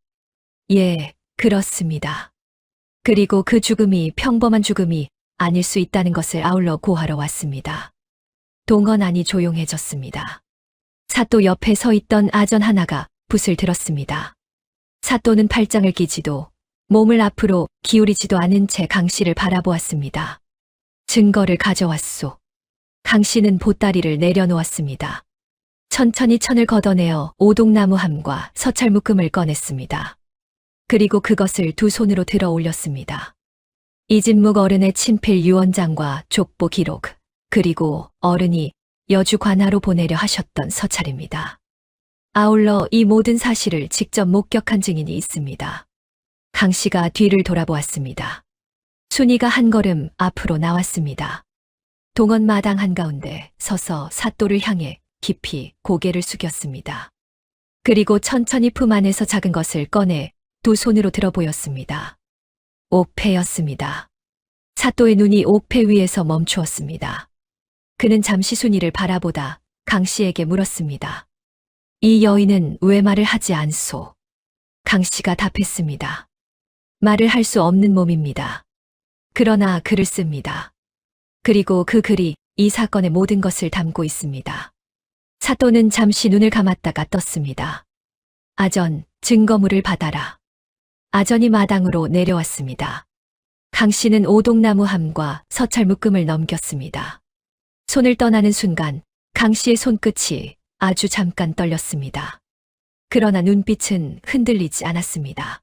예, 그렇습니다. 그리고 그 죽음이 평범한 죽음이 아닐 수 있다는 것을 아울러 고하러 왔습니다. 동헌안이 조용해졌습니다. 사또 옆에 서 있던 아전 하나가 붓을 들었습니다. 사또는 팔짱을 끼지도 몸을 앞으로 기울이지도 않은 채 강 씨를 바라보았습니다. 증거를 가져왔소. 강 씨는 보따리를 내려놓았습니다. 천천히 천을 걷어내어 오동나무 함과 서찰 묶음을 꺼냈습니다. 그리고 그것을 두 손으로 들어 올렸습니다. 이진묵 어른의 친필 유언장과 족보 기록, 그리고 어른이 여주 관하로 보내려 하셨던 서찰입니다. 아울러 이 모든 사실을 직접 목격한 증인이 있습니다. 강 씨가 뒤를 돌아보았습니다. 순이가 한 걸음 앞으로 나왔습니다. 동원 마당 한가운데 서서 사또를 향해 깊이 고개를 숙였습니다. 그리고 천천히 품 안에서 작은 것을 꺼내 두 손으로 들어 보였습니다. 옥패였습니다. 사또의 눈이 옥패 위에서 멈추었습니다. 그는 잠시 순이를 바라보다 강 씨에게 물었습니다. 이 여인은 왜 말을 하지 않소? 강 씨가 답했습니다. 말을 할 수 없는 몸입니다. 그러나 글을 씁니다. 그리고 그 글이 이 사건의 모든 것을 담고 있습니다. 사또는 잠시 눈을 감았다가 떴습니다. 아전, 증거물을 받아라. 아전이 마당으로 내려왔습니다. 강 씨는 오동나무 함과 서찰 묶음을 넘겼습니다. 손을 떠나는 순간 강 씨의 손끝이 아주 잠깐 떨렸습니다. 그러나 눈빛은 흔들리지 않았습니다.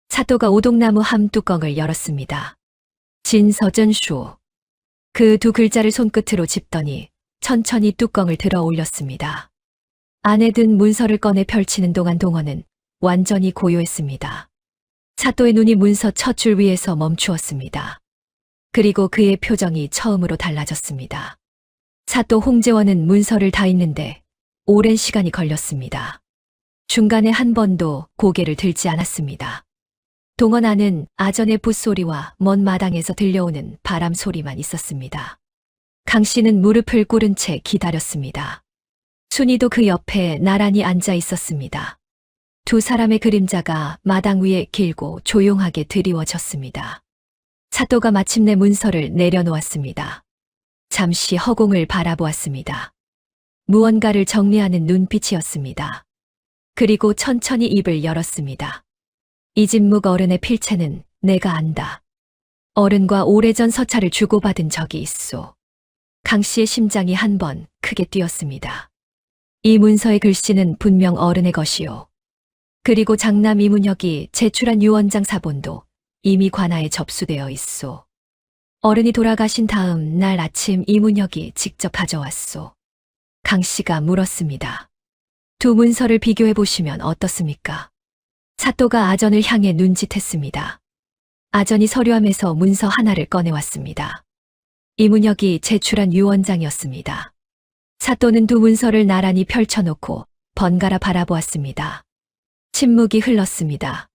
사또가 오동나무 함 뚜껑을 열었습니다. 진서전쇼. 그 두 글자를 손끝으로 짚더니 천천히 뚜껑을 들어 올렸습니다. 안에 든 문서를 꺼내 펼치는 동안 동헌은 완전히 고요했습니다. 사또의 눈이 문서 첫 줄 위에서 멈추었습니다. 그리고 그의 표정이 처음으로 달라졌습니다. 사또 홍재원은 문서를 다 읽는데 오랜 시간이 걸렸습니다. 중간에 한 번도 고개를 들지 않았습니다. 동헌 안은 아전의 붓소리와 먼 마당에서 들려오는 바람 소리만 있었습니다. 강 씨는 무릎을 꿇은 채 기다렸습니다. 순이도 그 옆에 나란히 앉아 있었습니다. 두 사람의 그림자가 마당 위에 길고 조용하게 드리워졌습니다. 사또가 마침내 문서를 내려놓았습니다. 잠시 허공을 바라보았습니다. 무언가를 정리하는 눈빛이었습니다. 그리고 천천히 입을 열었습니다. 이진묵 어른의 필체는 내가 안다. 어른과 오래전 서찰을 주고받은 적이 있소. 강 씨의 심장이 한 번 크게 뛰었습니다. 이 문서의 글씨는 분명 어른의 것이요. 그리고 장남 이문혁이 제출한 유언장 사본도 이미 관아에 접수되어 있소. 어른이 돌아가신 다음 날 아침 이문혁이 직접 가져왔소. 강 씨가 물었습니다. 두 문서를 비교해 보시면 어떻습니까? 사또가 아전을 향해 눈짓했습니다. 아전이 서류함에서 문서 하나를 꺼내왔습니다. 이문혁이 제출한 유언장이었습니다. 사또는 두 문서를 나란히 펼쳐놓고 번갈아 바라보았습니다. 침묵이 흘렀습니다.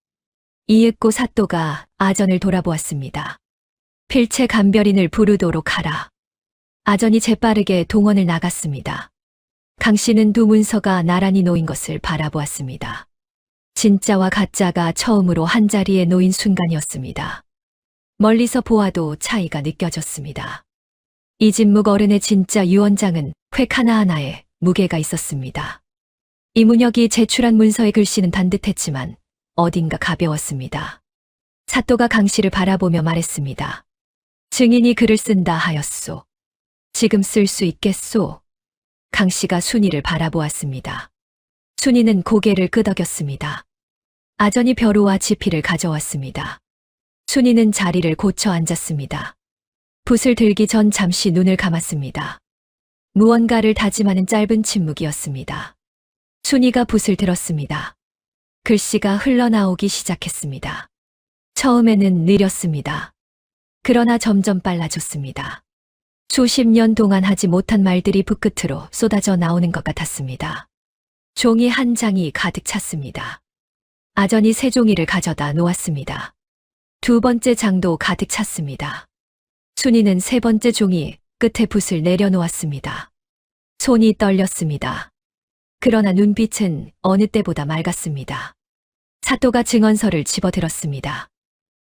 이윽고 사또가 아전을 돌아보았습니다. 필체 감별인을 부르도록 하라. 아전이 재빠르게 동원을 나갔습니다. 강 씨는 두 문서가 나란히 놓인 것을 바라보았습니다. 진짜와 가짜가 처음으로 한자리에 놓인 순간이었습니다. 멀리서 보아도 차이가 느껴졌습니다. 이진묵 어른의 진짜 유언장은 획 하나하나에 무게가 있었습니다. 이문혁이 제출한 문서의 글씨는 반듯했지만 어딘가 가벼웠습니다. 사또가 강 씨를 바라보며 말했습니다. 증인이 글을 쓴다 하였소. 지금 쓸 수 있겠소? 강 씨가 순이를 바라보았습니다. 순이는 고개를 끄덕였습니다. 아전이 벼루와 지피를 가져왔습니다. 순이는 자리를 고쳐 앉았습니다. 붓을 들기 전 잠시 눈을 감았습니다. 무언가를 다짐하는 짧은 침묵이었습니다. 순이가 붓을 들었습니다. 글씨가 흘러나오기 시작했습니다. 처음에는 느렸습니다. 그러나 점점 빨라졌습니다. 수십 년 동안 하지 못한 말들이 붓끝으로 쏟아져 나오는 것 같았습니다. 종이 한 장이 가득 찼습니다. 아전이 새 종이를 가져다 놓았습니다. 두 번째 장도 가득 찼습니다. 순이는 세 번째 종이 끝에 붓을 내려놓았습니다. 손이 떨렸습니다. 그러나 눈빛은 어느 때보다 맑았습니다. 사또가 증언서를 집어들었습니다.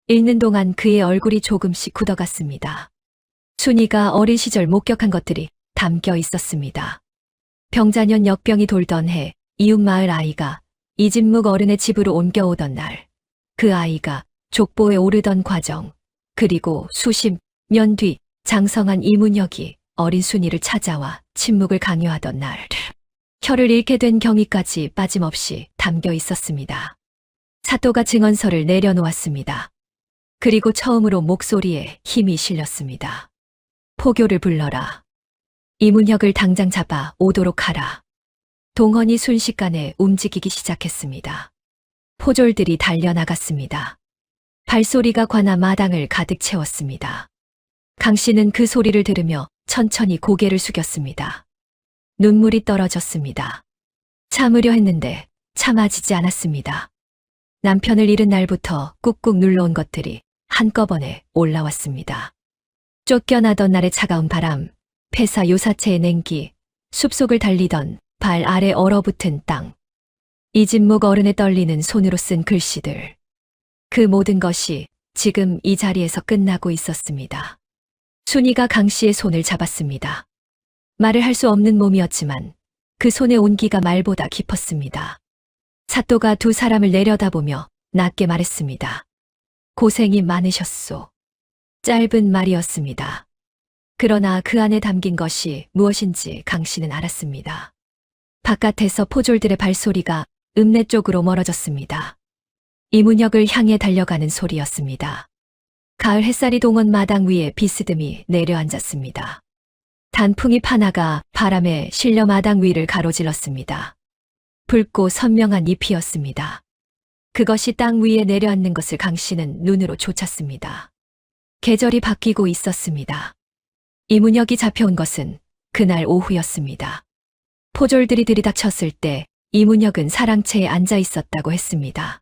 읽는 동안 그의 얼굴이 조금씩 굳어갔습니다. 순이가 어린 시절 목격한 것들이 담겨 있었습니다. 병자년 역병이 돌던 해 이웃 마을 아이가 이진묵 어른의 집으로 옮겨오던 날, 그 아이가 족보에 오르던 과정, 그리고 수십 년 뒤 장성한 이문혁이 어린 순이를 찾아와 침묵을 강요하던 날, 혀를 잃게 된 경위까지 빠짐없이 담겨 있었습니다. 사또가 증언서를 내려놓았습니다. 그리고 처음으로 목소리에 힘이 실렸습니다. 포교를 불러라. 이문혁을 당장 잡아 오도록 하라. 동헌이 순식간에 움직이기 시작했습니다. 포졸들이 달려나갔습니다. 발소리가 관아 마당을 가득 채웠습니다. 강 씨는 그 소리를 들으며 천천히 고개를 숙였습니다. 눈물이 떨어졌습니다. 참으려 했는데 참아지지 않았습니다. 남편을 잃은 날부터 꾹꾹 눌러온 것들이 한꺼번에 올라왔습니다. 쫓겨나던 날의 차가운 바람, 폐사 요사체의 냉기, 숲속을 달리던 발 아래 얼어붙은 땅, 이진묵 어른의 떨리는 손으로 쓴 글씨들. 그 모든 것이 지금 이 자리에서 끝나고 있었습니다. 순이가 강 씨의 손을 잡았습니다. 말을 할 수 없는 몸이었지만 그 손의 온기가 말보다 깊었습니다. 사또가 두 사람을 내려다보며 낮게 말했습니다. 고생이 많으셨소. 짧은 말이었습니다. 그러나 그 안에 담긴 것이 무엇인지 강 씨는 알았습니다. 바깥에서 포졸들의 발소리가 읍내 쪽으로 멀어졌습니다. 이문혁을 향해 달려가는 소리였습니다. 가을 햇살이 동원 마당 위에 비스듬히 내려앉았습니다. 단풍잎 하나가 바람에 실려 마당 위를 가로질렀습니다. 붉고 선명한 잎이었습니다. 그것이 땅 위에 내려앉는 것을 강 씨는 눈으로 쫓았습니다. 계절이 바뀌고 있었습니다. 이문혁이 잡혀온 것은 그날 오후였습니다. 포졸들이 들이닥쳤을 때 이문혁은 사랑채에 앉아 있었다고 했습니다.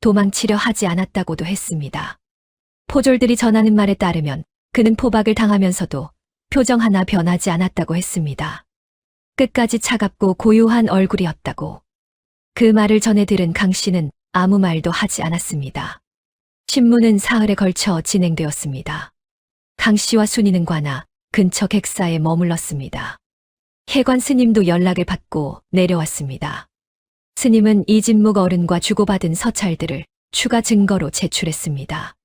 도망치려 하지 않았다고도 했습니다. 포졸들이 전하는 말에 따르면 그는 포박을 당하면서도 표정 하나 변하지 않았다고 했습니다. 끝까지 차갑고 고요한 얼굴이었다고. 그 말을 전해 들은 강 씨는 아무 말도 하지 않았습니다. 신문은 사흘에 걸쳐 진행되었습니다. 강 씨와 순이는 관아 근처 객사에 머물렀습니다. 해관 스님도 연락을 받고 내려왔습니다. 스님은 이진묵 어른과 주고받은 서찰들을 추가 증거로 제출했습니다.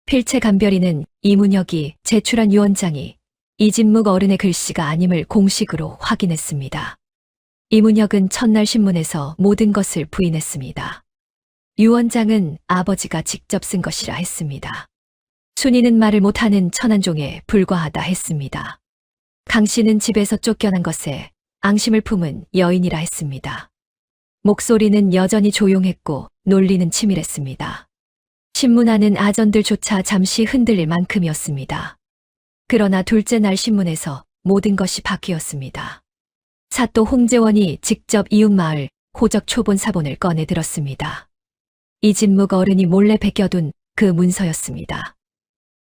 필체 감별이는 이문혁이 제출한 유언장이 이진묵 어른의 글씨가 아님을 공식으로 확인했습니다. 이문혁은 첫날 신문에서 모든 것을 부인했습니다. 유언장은 아버지가 직접 쓴 것이라 했습니다. 순이는 말을 못하는 천한종에 불과하다 했습니다. 강 씨는 집에서 쫓겨난 것에 앙심을 품은 여인이라 했습니다. 목소리는 여전히 조용했고 논리는 치밀했습니다. 신문하는 아전들조차 잠시 흔들릴 만큼이었습니다. 그러나 둘째 날 신문에서 모든 것이 바뀌었습니다. 사또 홍재원이 직접 이웃마을 호적 초본 사본을 꺼내 들었습니다. 이진묵 어른이 몰래 베껴둔 그 문서였습니다.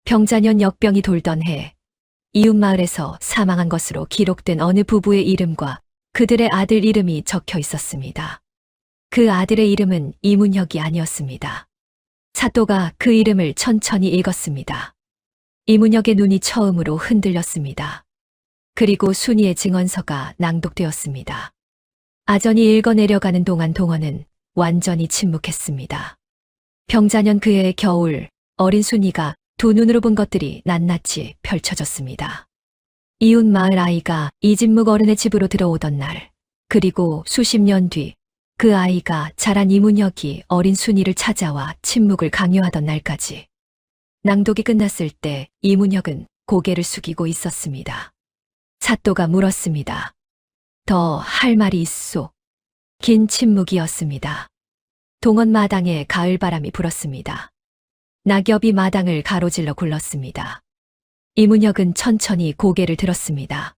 병자년 역병이 돌던 해 이웃마을에서 사망한 것으로 기록된 어느 부부의 이름과 그들의 아들 이름이 적혀 있었습니다. 그 아들의 이름은 이문혁이 아니었습니다. 사또가 그 이름을 천천히 읽었습니다. 이문혁의 눈이 처음으로 흔들렸습니다. 그리고 순이의 증언서가 낭독되었습니다. 아전이 읽어내려가는 동안 동원은 완전히 침묵했습니다. 병자년 그해의 겨울, 어린 순이가 두 눈으로 본 것들이 낱낱이 펼쳐졌습니다. 이웃 마을 아이가 이진묵 어른의 집으로 들어오던 날, 그리고 수십 년 뒤 그 아이가 자란 이문혁이 어린 순이를 찾아와 침묵을 강요하던 날까지. 낭독이 끝났을 때 이문혁은 고개를 숙이고 있었습니다. 사또가 물었습니다. 더 할 말이 있소? 긴 침묵이었습니다. 동원 마당에 가을바람이 불었습니다. 낙엽이 마당을 가로질러 굴렀습니다. 이문혁은 천천히 고개를 들었습니다.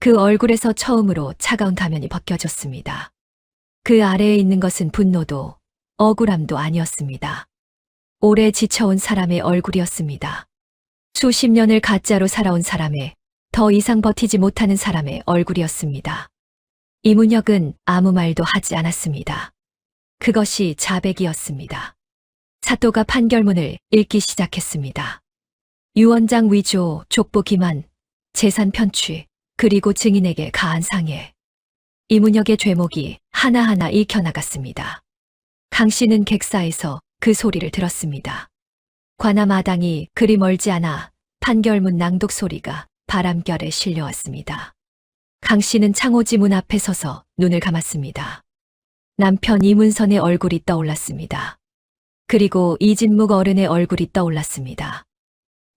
그 얼굴에서 처음으로 차가운 가면이 벗겨졌습니다. 그 아래에 있는 것은 분노도 억울함도 아니었습니다. 오래 지쳐온 사람의 얼굴이었습니다. 수십 년을 가짜로 살아온 사람의, 더 이상 버티지 못하는 사람의 얼굴이었습니다. 이문혁은 아무 말도 하지 않았습니다. 그것이 자백이었습니다. 사또가 판결문을 읽기 시작했습니다. 유언장 위조, 족보 기만, 재산 편취, 그리고 증인에게 가한 상해. 이문혁의 죄목이 하나하나 읽혀나갔습니다. 강 씨는 객사에서 그 소리를 들었습니다. 관아 마당이 그리 멀지 않아 판결문 낭독 소리가 바람결에 실려왔습니다. 강 씨는 창호지 문 앞에 서서 눈을 감았습니다. 남편 이문선의 얼굴이 떠올랐습니다. 그리고 이진묵 어른의 얼굴이 떠올랐습니다.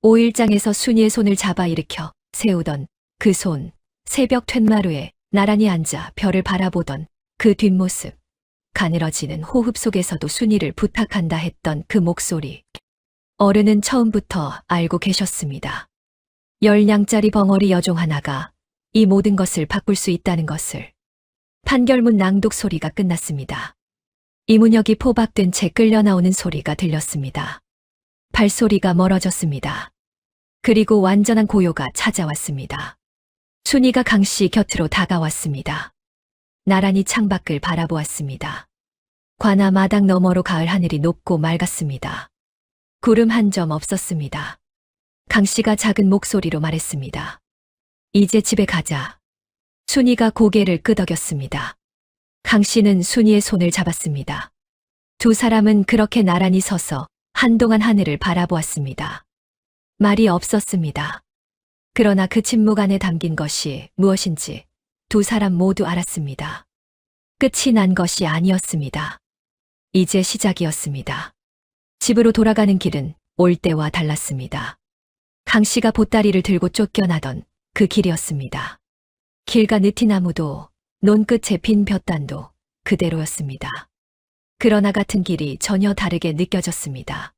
5일장에서 순이의 손을 잡아 일으켜 세우던 그 손, 새벽 툇마루에 나란히 앉아 별을 바라보던 그 뒷모습, 가늘어지는 호흡 속에서도 순이를 부탁한다 했던 그 목소리. 어른은 처음부터 알고 계셨습니다. 10냥짜리 벙어리 여종 하나가 이 모든 것을 바꿀 수 있다는 것을. 판결문 낭독 소리가 끝났습니다. 이문혁이 포박된 채 끌려 나오는 소리가 들렸습니다. 발소리가 멀어졌습니다. 그리고 완전한 고요가 찾아왔습니다. 순이가 강 씨 곁으로 다가왔습니다. 나란히 창밖을 바라보았습니다. 관아 마당 너머로 가을 하늘이 높고 맑았습니다. 구름 한 점 없었습니다. 강 씨가 작은 목소리로 말했습니다. 이제 집에 가자. 순이가 고개를 끄덕였습니다. 강 씨는 순이의 손을 잡았습니다. 두 사람은 그렇게 나란히 서서 한동안 하늘을 바라보았습니다. 말이 없었습니다. 그러나 그 침묵 안에 담긴 것이 무엇인지 두 사람 모두 알았습니다. 끝이 난 것이 아니었습니다. 이제 시작이었습니다. 집으로 돌아가는 길은 올 때와 달랐습니다. 강 씨가 보따리를 들고 쫓겨나던 그 길이었습니다. 길가 느티나무도 논 끝에 빈 볕단도 그대로였습니다. 그러나 같은 길이 전혀 다르게 느껴졌습니다.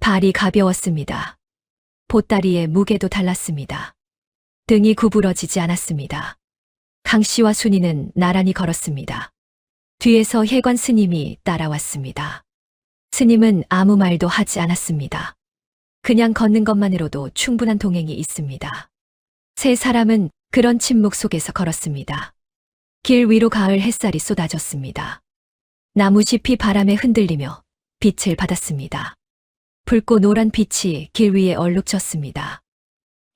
발이 가벼웠습니다. 보따리의 무게도 달랐습니다. 등이 구부러지지 않았습니다. 강 씨와 순이는 나란히 걸었습니다. 뒤에서 혜관 스님이 따라왔습니다. 스님은 아무 말도 하지 않았습니다. 그냥 걷는 것만으로도 충분한 동행이 있습니다. 세 사람은 그런 침묵 속에서 걸었습니다. 길 위로 가을 햇살이 쏟아졌습니다. 나무잎이 바람에 흔들리며 빛을 받았습니다. 붉고 노란 빛이 길 위에 얼룩졌습니다.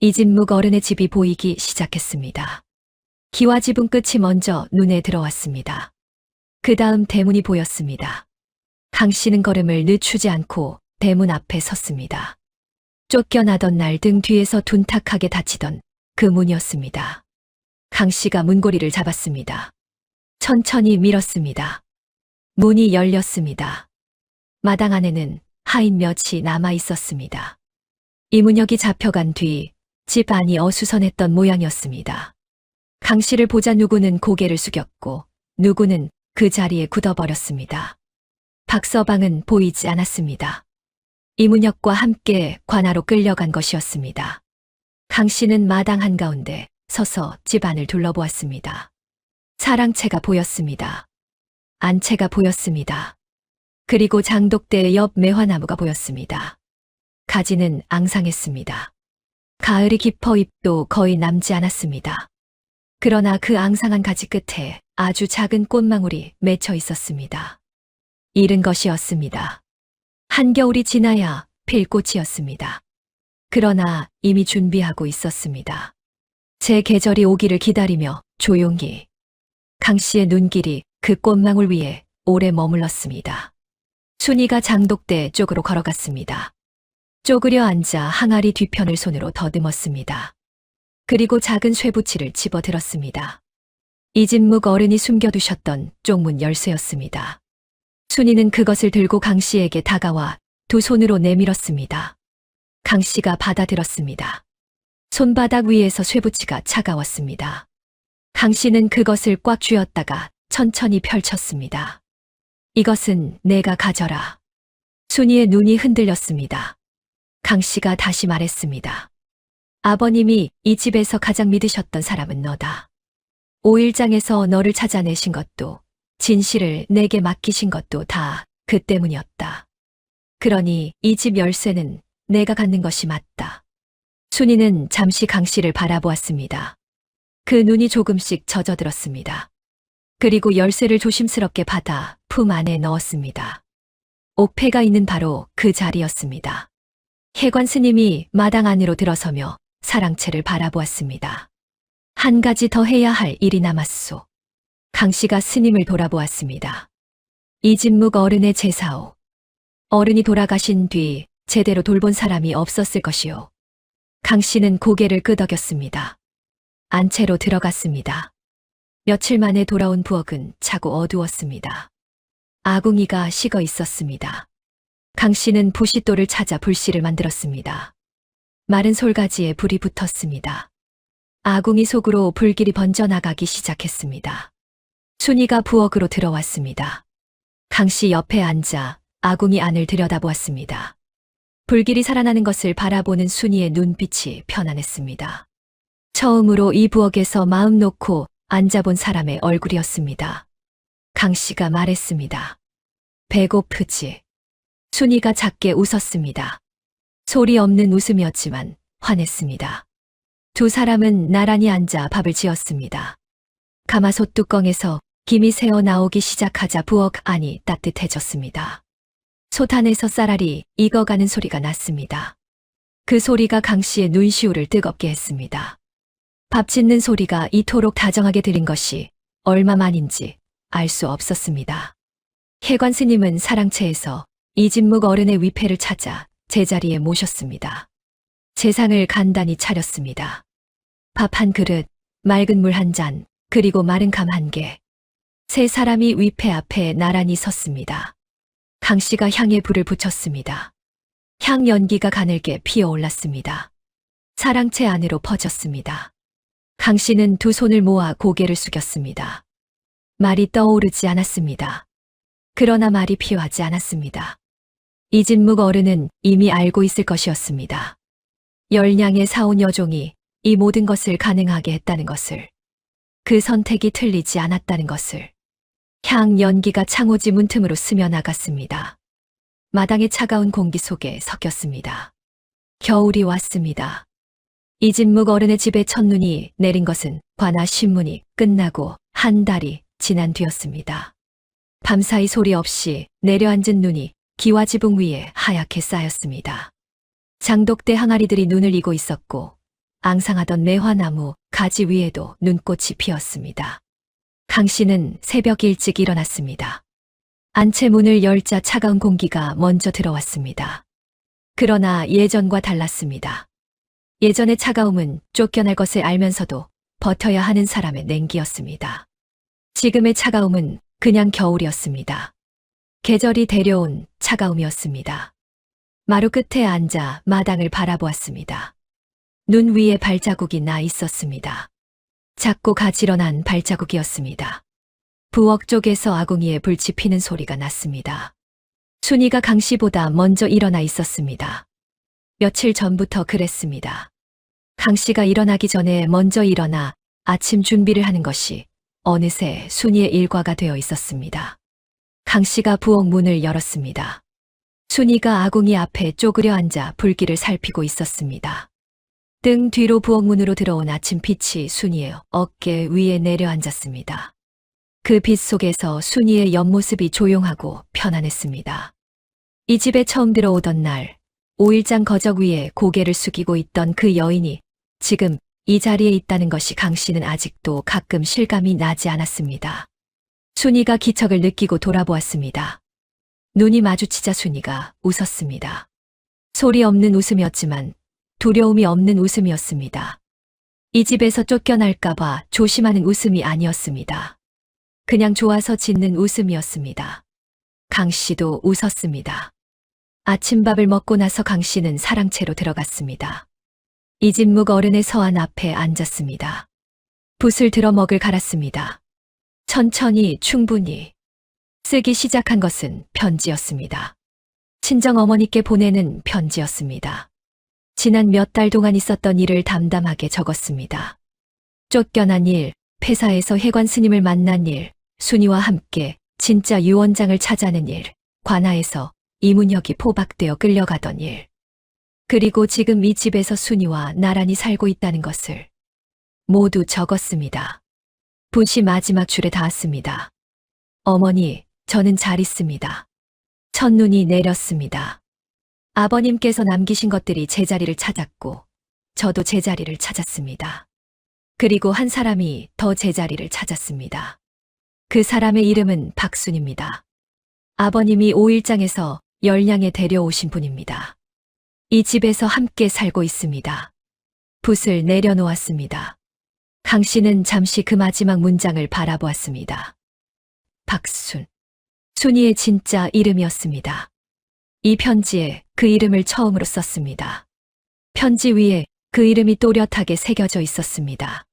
이진묵 어른의 집이 보이기 시작했습니다. 기와 지붕 끝이 먼저 눈에 들어왔습니다. 그 다음 대문이 보였습니다. 강 씨는 걸음을 늦추지 않고 대문 앞에 섰습니다. 쫓겨나던 날 등 뒤에서 둔탁하게 닫히던 그 문이었습니다. 강 씨가 문고리를 잡았습니다. 천천히 밀었습니다. 문이 열렸습니다. 마당 안에는 하인 몇이 남아 있었습니다. 이문혁이 잡혀간 뒤 집 안이 어수선했던 모양이었습니다. 강 씨를 보자 누구는 고개를 숙였고 누구는 그 자리에 굳어버렸습니다. 박서방은 보이지 않았습니다. 이문혁과 함께 관아로 끌려간 것이었습니다. 강 씨는 마당 한가운데 서서 집안을 둘러보았습니다. 사랑채가 보였습니다. 안채가 보였습니다. 그리고 장독대의 옆 매화나무가 보였습니다. 가지는 앙상했습니다. 가을이 깊어 잎도 거의 남지 않았습니다. 그러나 그 앙상한 가지 끝에 아주 작은 꽃망울이 맺혀 있었습니다. 이른 것이었습니다. 한겨울이 지나야 필 꽃이었습니다. 그러나 이미 준비하고 있었습니다. 제 계절이 오기를 기다리며 조용히 강 씨의 눈길이 그 꽃망울 위에 오래 머물렀습니다. 순이가 장독대 쪽으로 걸어갔습니다. 쪼그려 앉아 항아리 뒤편을 손으로 더듬었습니다. 그리고 작은 쇠붙이를 집어들었습니다. 이진묵 어른이 숨겨두셨던 쪽문 열쇠였습니다. 순이는 그것을 들고 강 씨에게 다가와 두 손으로 내밀었습니다. 강 씨가 받아들었습니다. 손바닥 위에서 쇠붙이가 차가웠습니다. 강 씨는 그것을 꽉 쥐었다가 천천히 펼쳤습니다. 이것은 내가 가져라. 순이의 눈이 흔들렸습니다. 강 씨가 다시 말했습니다. 아버님이 이 집에서 가장 믿으셨던 사람은 너다. 5일장에서 너를 찾아내신 것도 진실을 내게 맡기신 것도 다 그 때문이었다. 그러니 이 집 열쇠는 내가 갖는 것이 맞다. 순이는 잠시 강 씨를 바라보았습니다. 그 눈이 조금씩 젖어들었습니다. 그리고 열쇠를 조심스럽게 받아 품 안에 넣었습니다. 옥패가 있는 바로 그 자리였습니다. 혜관 스님이 마당 안으로 들어서며 사랑채를 바라보았습니다. 한 가지 더 해야 할 일이 남았소. 강 씨가 스님을 돌아보았습니다. 이진묵 어른의 제사오. 어른이 돌아가신 뒤 제대로 돌본 사람이 없었을 것이오. 강 씨는 고개를 끄덕였습니다. 안채로 들어갔습니다. 며칠 만에 돌아온 부엌은 차고 어두웠습니다. 아궁이가 식어 있었습니다. 강 씨는 부싯돌을 찾아 불씨를 만들었습니다. 마른 솔가지에 불이 붙었습니다. 아궁이 속으로 불길이 번져나가기 시작했습니다. 순이가 부엌으로 들어왔습니다. 강 씨 옆에 앉아 아궁이 안을 들여다보았습니다. 불길이 살아나는 것을 바라보는 순이의 눈빛이 편안했습니다. 처음으로 이 부엌에서 마음 놓고 앉아본 사람의 얼굴이었습니다. 강 씨가 말했습니다. 배고프지? 순이가 작게 웃었습니다. 소리 없는 웃음이었지만 환했습니다. 두 사람은 나란히 앉아 밥을 지었습니다. 가마솥 뚜껑에서 김이 새어 나오기 시작하자 부엌 안이 따뜻해졌습니다. 솥 안에서 쌀알이 익어가는 소리가 났습니다. 그 소리가 강 씨의 눈시울을 뜨겁게 했습니다. 밥 짓는 소리가 이토록 다정하게 들린 것이 얼마만인지 알 수 없었습니다. 혜관 스님은 사랑채에서 이진묵 어른의 위패를 찾아 제자리에 모셨습니다. 제상을 간단히 차렸습니다. 밥 한 그릇, 맑은 물 한 잔, 그리고 마른 감 한 개. 세 사람이 위패 앞에 나란히 섰습니다. 강 씨가 향에 불을 붙였습니다. 향 연기가 가늘게 피어올랐습니다. 사랑채 안으로 퍼졌습니다. 강 씨는 두 손을 모아 고개를 숙였습니다. 말이 떠오르지 않았습니다. 그러나 말이 필요하지 않았습니다. 이진묵 어른은 이미 알고 있을 것이었습니다. 열량의 사온 여종이 이 모든 것을 가능하게 했다는 것을, 그 선택이 틀리지 않았다는 것을. 향 연기가 창호지 문틈으로 스며나갔습니다. 마당의 차가운 공기 속에 섞였습니다. 겨울이 왔습니다. 이진묵 어른의 집에 첫눈이 내린 것은 관아 신문이 끝나고 한 달이 지난 뒤였습니다. 밤사이 소리 없이 내려앉은 눈이 기와 지붕 위에 하얗게 쌓였습니다. 장독대 항아리들이 눈을 이고 있었고 앙상하던 매화나무 가지 위에도 눈꽃이 피었습니다. 강 씨는 새벽 일찍 일어났습니다. 안채 문을 열자 차가운 공기가 먼저 들어왔습니다. 그러나 예전과 달랐습니다. 예전의 차가움은 쫓겨날 것을 알면서도 버텨야 하는 사람의 냉기였습니다. 지금의 차가움은 그냥 겨울이었습니다. 계절이 데려온 차가움이었습니다. 마루 끝에 앉아 마당을 바라보았습니다. 눈 위에 발자국이 나 있었습니다. 작고 가지런한 발자국이었습니다. 부엌 쪽에서 아궁이에 불치 피는 소리가 났습니다. 순이가 강 씨보다 먼저 일어나 있었습니다. 며칠 전부터 그랬습니다. 강 씨가 일어나기 전에 먼저 일어나 아침 준비를 하는 것이 어느새 순이의 일과가 되어 있었습니다. 강 씨가 부엌 문을 열었습니다. 순이가 아궁이 앞에 쪼그려 앉아 불길을 살피고 있었습니다. 등 뒤로 부엌 문으로 들어온 아침빛이 순이의 어깨 위에 내려앉았습니다. 그 빛 속에서 순이의 옆모습이 조용하고 편안했습니다. 이 집에 처음 들어오던 날, 5일장 거적 위에 고개를 숙이고 있던 그 여인이 지금 이 자리에 있다는 것이 강 씨는 아직도 가끔 실감이 나지 않았습니다. 순이가 기척을 느끼고 돌아보았습니다. 눈이 마주치자 순이가 웃었습니다. 소리 없는 웃음이었지만 두려움이 없는 웃음이었습니다. 이 집에서 쫓겨날까봐 조심하는 웃음이 아니었습니다. 그냥 좋아서 짓는 웃음이었습니다. 강 씨도 웃었습니다. 아침밥을 먹고 나서 강 씨는 사랑채로 들어갔습니다. 이진묵 어른의 서안 앞에 앉았습니다. 붓을 들어 먹을 갈았습니다. 천천히 충분히 쓰기 시작한 것은 편지였습니다. 친정 어머니께 보내는 편지였습니다. 지난 몇 달 동안 있었던 일을 담담하게 적었습니다. 쫓겨난 일, 폐사에서 해관 스님을 만난 일, 순이와 함께 진짜 유원장을 찾아낸 일, 관아에서 이문혁이 포박되어 끌려가던 일, 그리고 지금 이 집에서 순이와 나란히 살고 있다는 것을 모두 적었습니다. 붓이 마지막 줄에 닿았습니다. 어머니, 저는 잘 있습니다. 첫눈이 내렸습니다. 아버님께서 남기신 것들이 제 자리를 찾았고, 저도 제 자리를 찾았습니다. 그리고 한 사람이 더 제 자리를 찾았습니다. 그 사람의 이름은 박순입니다. 아버님이 5일장에서 열량에 데려오신 분입니다. 이 집에서 함께 살고 있습니다. 붓을 내려놓았습니다. 강 씨는 잠시 그 마지막 문장을 바라보았습니다. 박순. 순이의 진짜 이름이었습니다. 이 편지에 그 이름을 처음으로 썼습니다. 편지 위에 그 이름이 또렷하게 새겨져 있었습니다.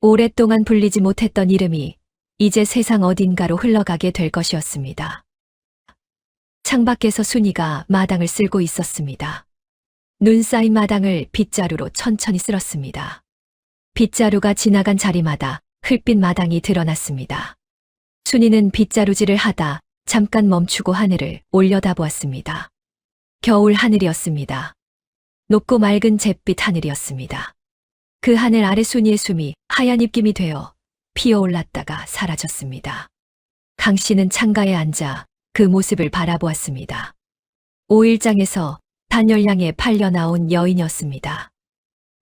오랫동안 불리지 못했던 이름이 이제 세상 어딘가로 흘러가게 될 것이었습니다. 창밖에서 순이가 마당을 쓸고 있었습니다. 눈 쌓인 마당을 빗자루로 천천히 쓸었습니다. 빗자루가 지나간 자리마다 흙빛 마당이 드러났습니다. 순이는 빗자루질을 하다 잠깐 멈추고 하늘을 올려다보았습니다. 겨울 하늘이었습니다. 높고 맑은 잿빛 하늘이었습니다. 그 하늘 아래 순이의 숨이 하얀 입김이 되어 피어올랐다가 사라졌습니다. 강 씨는 창가에 앉아 그 모습을 바라보았습니다. 5일장에서 단열량에 팔려 나온 여인이었습니다.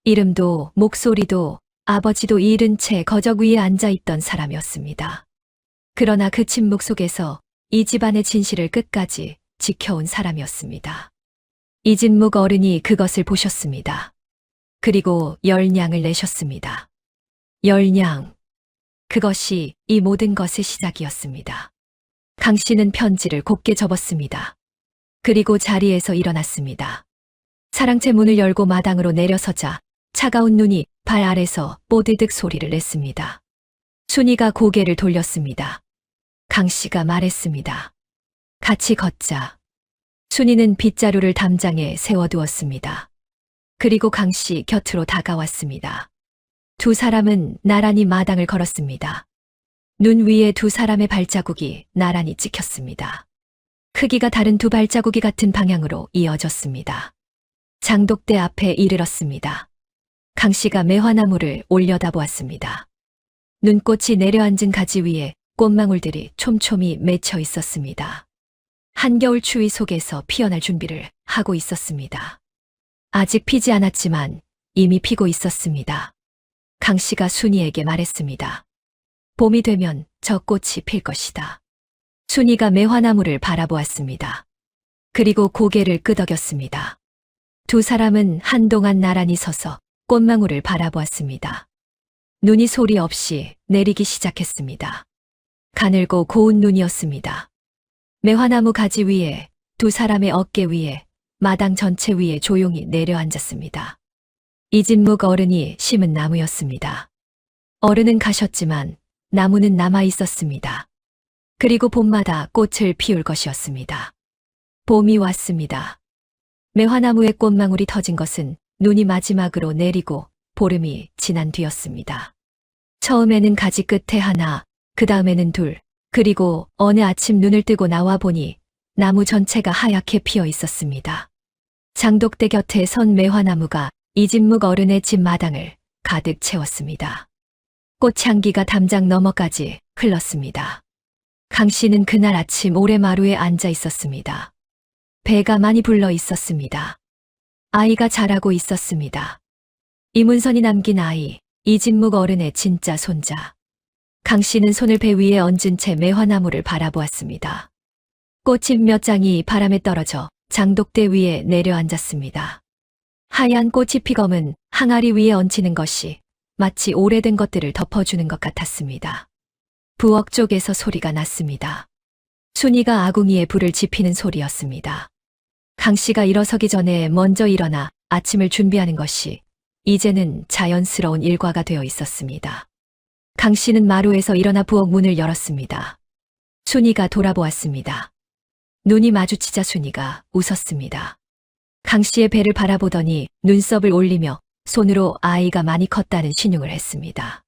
이름도 목소리도 아버지도 잃은 채 거적 위에 앉아있던 사람이었습니다. 그러나 그 침묵 속에서 이 집안의 진실을 끝까지 지켜온 사람이었습니다. 이진묵 어른이 그것을 보셨습니다. 그리고 열량을 내셨습니다. 열량. 그것이 이 모든 것의 시작이었습니다. 강 씨는 편지를 곱게 접었습니다. 그리고 자리에서 일어났습니다. 사랑채 문을 열고 마당으로 내려서자 차가운 눈이 발 아래서 뽀드득 소리를 냈습니다. 순이가 고개를 돌렸습니다. 강 씨가 말했습니다. 같이 걷자. 순이는 빗자루를 담장에 세워두었습니다. 그리고 강 씨 곁으로 다가왔습니다. 두 사람은 나란히 마당을 걸었습니다. 눈 위에 두 사람의 발자국이 나란히 찍혔습니다. 크기가 다른 두 발자국이 같은 방향으로 이어졌습니다. 장독대 앞에 이르렀습니다. 강 씨가 매화나무를 올려다보았습니다. 눈꽃이 내려앉은 가지 위에 꽃망울들이 촘촘히 맺혀 있었습니다. 한겨울 추위 속에서 피어날 준비를 하고 있었습니다. 아직 피지 않았지만 이미 피고 있었습니다. 강 씨가 순이에게 말했습니다. 봄이 되면 저 꽃이 필 것이다. 순이가 매화나무를 바라보았습니다. 그리고 고개를 끄덕였습니다. 두 사람은 한동안 나란히 서서 꽃망울을 바라보았습니다. 눈이 소리 없이 내리기 시작했습니다. 가늘고 고운 눈이었습니다. 매화나무 가지 위에, 두 사람의 어깨 위에, 마당 전체 위에 조용히 내려앉았습니다. 이진묵 어른이 심은 나무였습니다. 어른은 가셨지만 나무는 남아 있었습니다. 그리고 봄마다 꽃을 피울 것이었습니다. 봄이 왔습니다. 매화나무의 꽃망울이 터진 것은 눈이 마지막으로 내리고 보름이 지난 뒤였습니다. 처음에는 가지 끝에 하나, 그 다음에는 둘, 그리고 어느 아침 눈을 뜨고 나와 보니 나무 전체가 하얗게 피어 있었습니다. 장독대 곁에 선 매화나무가 이진묵 어른의 집 마당을 가득 채웠습니다. 꽃향기가 담장 너머까지 흘렀습니다. 강 씨는 그날 아침 오래마루에 앉아 있었습니다. 배가 많이 불러 있었습니다. 아이가 자라고 있었습니다. 이문선이 남긴 아이, 이진묵 어른의 진짜 손자. 강 씨는 손을 배 위에 얹은 채 매화나무를 바라보았습니다. 꽃잎 몇 장이 바람에 떨어져 장독대 위에 내려앉았습니다. 하얀 꽃잎이 검은 항아리 위에 얹히는 것이 마치 오래된 것들을 덮어주는 것 같았습니다. 부엌 쪽에서 소리가 났습니다. 순이가 아궁이에 불을 지피는 소리였습니다. 강 씨가 일어서기 전에 먼저 일어나 아침을 준비하는 것이 이제는 자연스러운 일과가 되어 있었습니다. 강 씨는 마루에서 일어나 부엌 문을 열었습니다. 순이가 돌아보았습니다. 눈이 마주치자 순이가 웃었습니다. 강 씨의 배를 바라보더니 눈썹을 올리며 손으로 아이가 많이 컸다는 신용을 했습니다.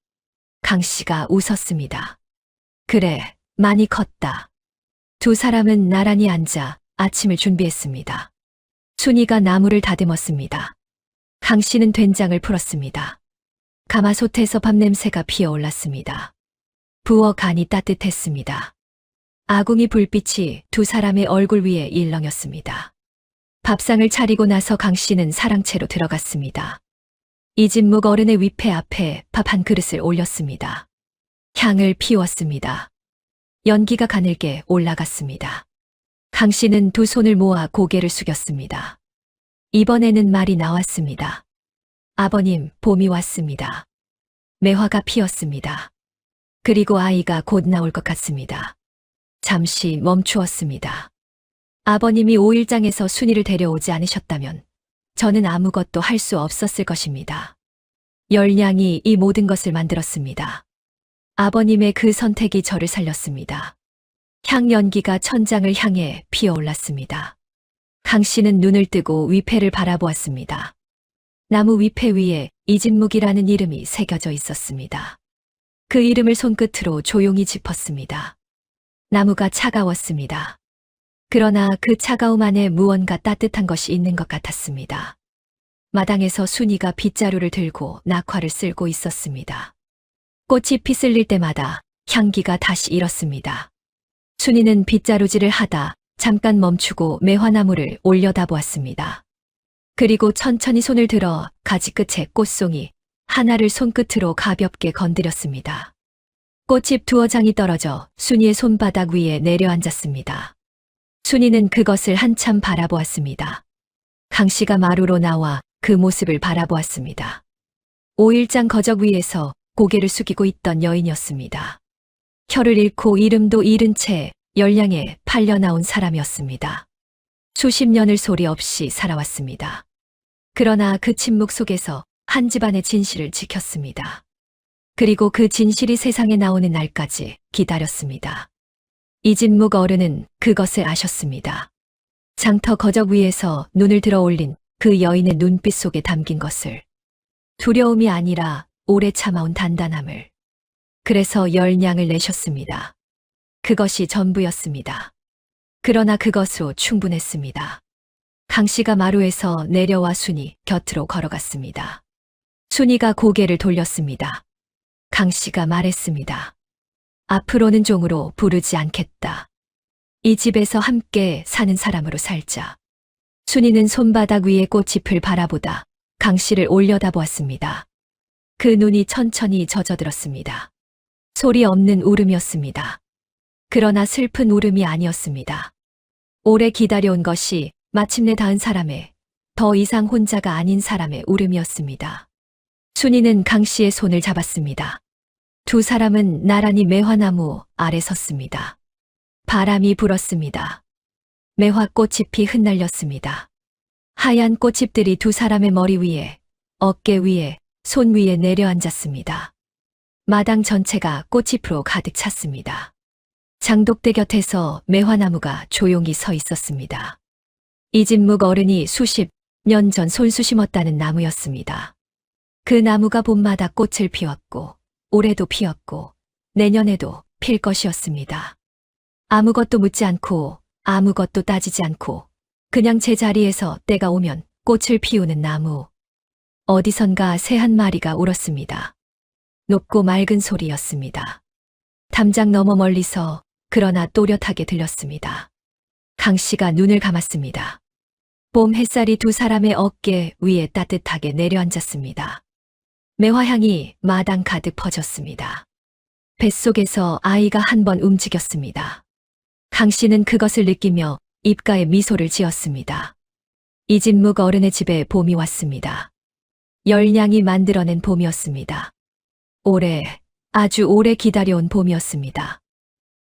강 씨가 웃었습니다. 그래, 많이 컸다. 두 사람은 나란히 앉아 아침을 준비했습니다. 순이가 나물을 다듬었습니다. 강 씨는 된장을 풀었습니다. 가마솥에서 밥냄새가 피어올랐습니다. 부엌 안이 따뜻했습니다. 아궁이 불빛이 두 사람의 얼굴 위에 일렁였습니다. 밥상을 차리고 나서 강 씨는 사랑채로 들어갔습니다. 이진묵 어른의 위패 앞에 밥 한 그릇을 올렸습니다. 향을 피웠습니다. 연기가 가늘게 올라갔습니다. 강 씨는 두 손을 모아 고개를 숙였습니다. 이번에는 말이 나왔습니다. 아버님, 봄이 왔습니다. 매화가 피었습니다. 그리고 아이가 곧 나올 것 같습니다. 잠시 멈추었습니다. 아버님이 오일장에서 순이를 데려오지 않으셨다면 저는 아무것도 할 수 없었을 것입니다. 열량이 이 모든 것을 만들었습니다. 아버님의 그 선택이 저를 살렸습니다. 향연기가 천장을 향해 피어올랐습니다. 강 씨는 눈을 뜨고 위패를 바라보았습니다. 나무 위패 위에 이진묵이라는 이름이 새겨져 있었습니다. 그 이름을 손끝으로 조용히 짚었습니다. 나무가 차가웠습니다. 그러나 그 차가움 안에 무언가 따뜻한 것이 있는 것 같았습니다. 마당에서 순이가 빗자루를 들고 낙화를 쓸고 있었습니다. 꽃이 피슬릴 때마다 향기가 다시 일었습니다. 순이는 빗자루질을 하다 잠깐 멈추고 매화나무를 올려다보았습니다. 그리고 천천히 손을 들어 가지 끝에 꽃송이 하나를 손끝으로 가볍게 건드렸습니다. 꽃잎 두어 장이 떨어져 순이의 손바닥 위에 내려앉았습니다. 순이는 그것을 한참 바라보았습니다. 강 씨가 마루로 나와 그 모습을 바라보았습니다. 오일장 거적 위에서 고개를 숙이고 있던 여인이었습니다. 혀를 잃고 이름도 잃은 채 열량에 팔려나온 사람이었습니다. 수십 년을 소리 없이 살아왔습니다. 그러나 그 침묵 속에서 한 집안의 진실을 지켰습니다. 그리고 그 진실이 세상에 나오는 날까지 기다렸습니다. 이진묵 어른은 그것을 아셨습니다. 장터 거적 위에서 눈을 들어 올린 그 여인의 눈빛 속에 담긴 것을. 두려움이 아니라 오래 참아온 단단함을. 그래서 열량을 내셨습니다. 그것이 전부였습니다. 그러나 그것으로 충분했습니다. 강 씨가 마루에서 내려와 순이 곁으로 걸어갔습니다. 순이가 고개를 돌렸습니다. 강 씨가 말했습니다. 앞으로는 종으로 부르지 않겠다. 이 집에서 함께 사는 사람으로 살자. 순이는 손바닥 위에 꽃잎을 바라보다 강 씨를 올려다보았습니다. 그 눈이 천천히 젖어들었습니다. 소리 없는 울음이었습니다. 그러나 슬픈 울음이 아니었습니다. 오래 기다려온 것이 마침내 닿은 사람의 더 이상 혼자가 아닌 사람의 울음이었습니다. 순이는 강 씨의 손을 잡았습니다. 두 사람은 나란히 매화나무 아래 섰습니다. 바람이 불었습니다. 매화 꽃잎이 흩날렸습니다. 하얀 꽃잎들이 두 사람의 머리 위에, 어깨 위에, 손 위에 내려앉았습니다. 마당 전체가 꽃잎으로 가득 찼습니다. 장독대 곁에서 매화나무가 조용히 서 있었습니다. 이진묵 어른이 수십 년 전 손수 심었다는 나무였습니다. 그 나무가 봄마다 꽃을 피웠고, 올해도 피었고, 내년에도 필 것이었습니다. 아무것도 묻지 않고, 아무것도 따지지 않고, 그냥 제자리에서 때가 오면 꽃을 피우는 나무. 어디선가 새 한 마리가 울었습니다. 높고 맑은 소리였습니다. 담장 너머 멀리서 그러나 또렷하게 들렸습니다. 강 씨가 눈을 감았습니다. 봄 햇살이 두 사람의 어깨 위에 따뜻하게 내려앉았습니다. 매화향이 마당 가득 퍼졌습니다. 뱃속에서 아이가 한 번 움직였습니다. 강 씨는 그것을 느끼며 입가에 미소를 지었습니다. 이진묵 어른의 집에 봄이 왔습니다. 열량이 만들어낸 봄이었습니다. 오래, 아주 오래 기다려온 봄이었습니다.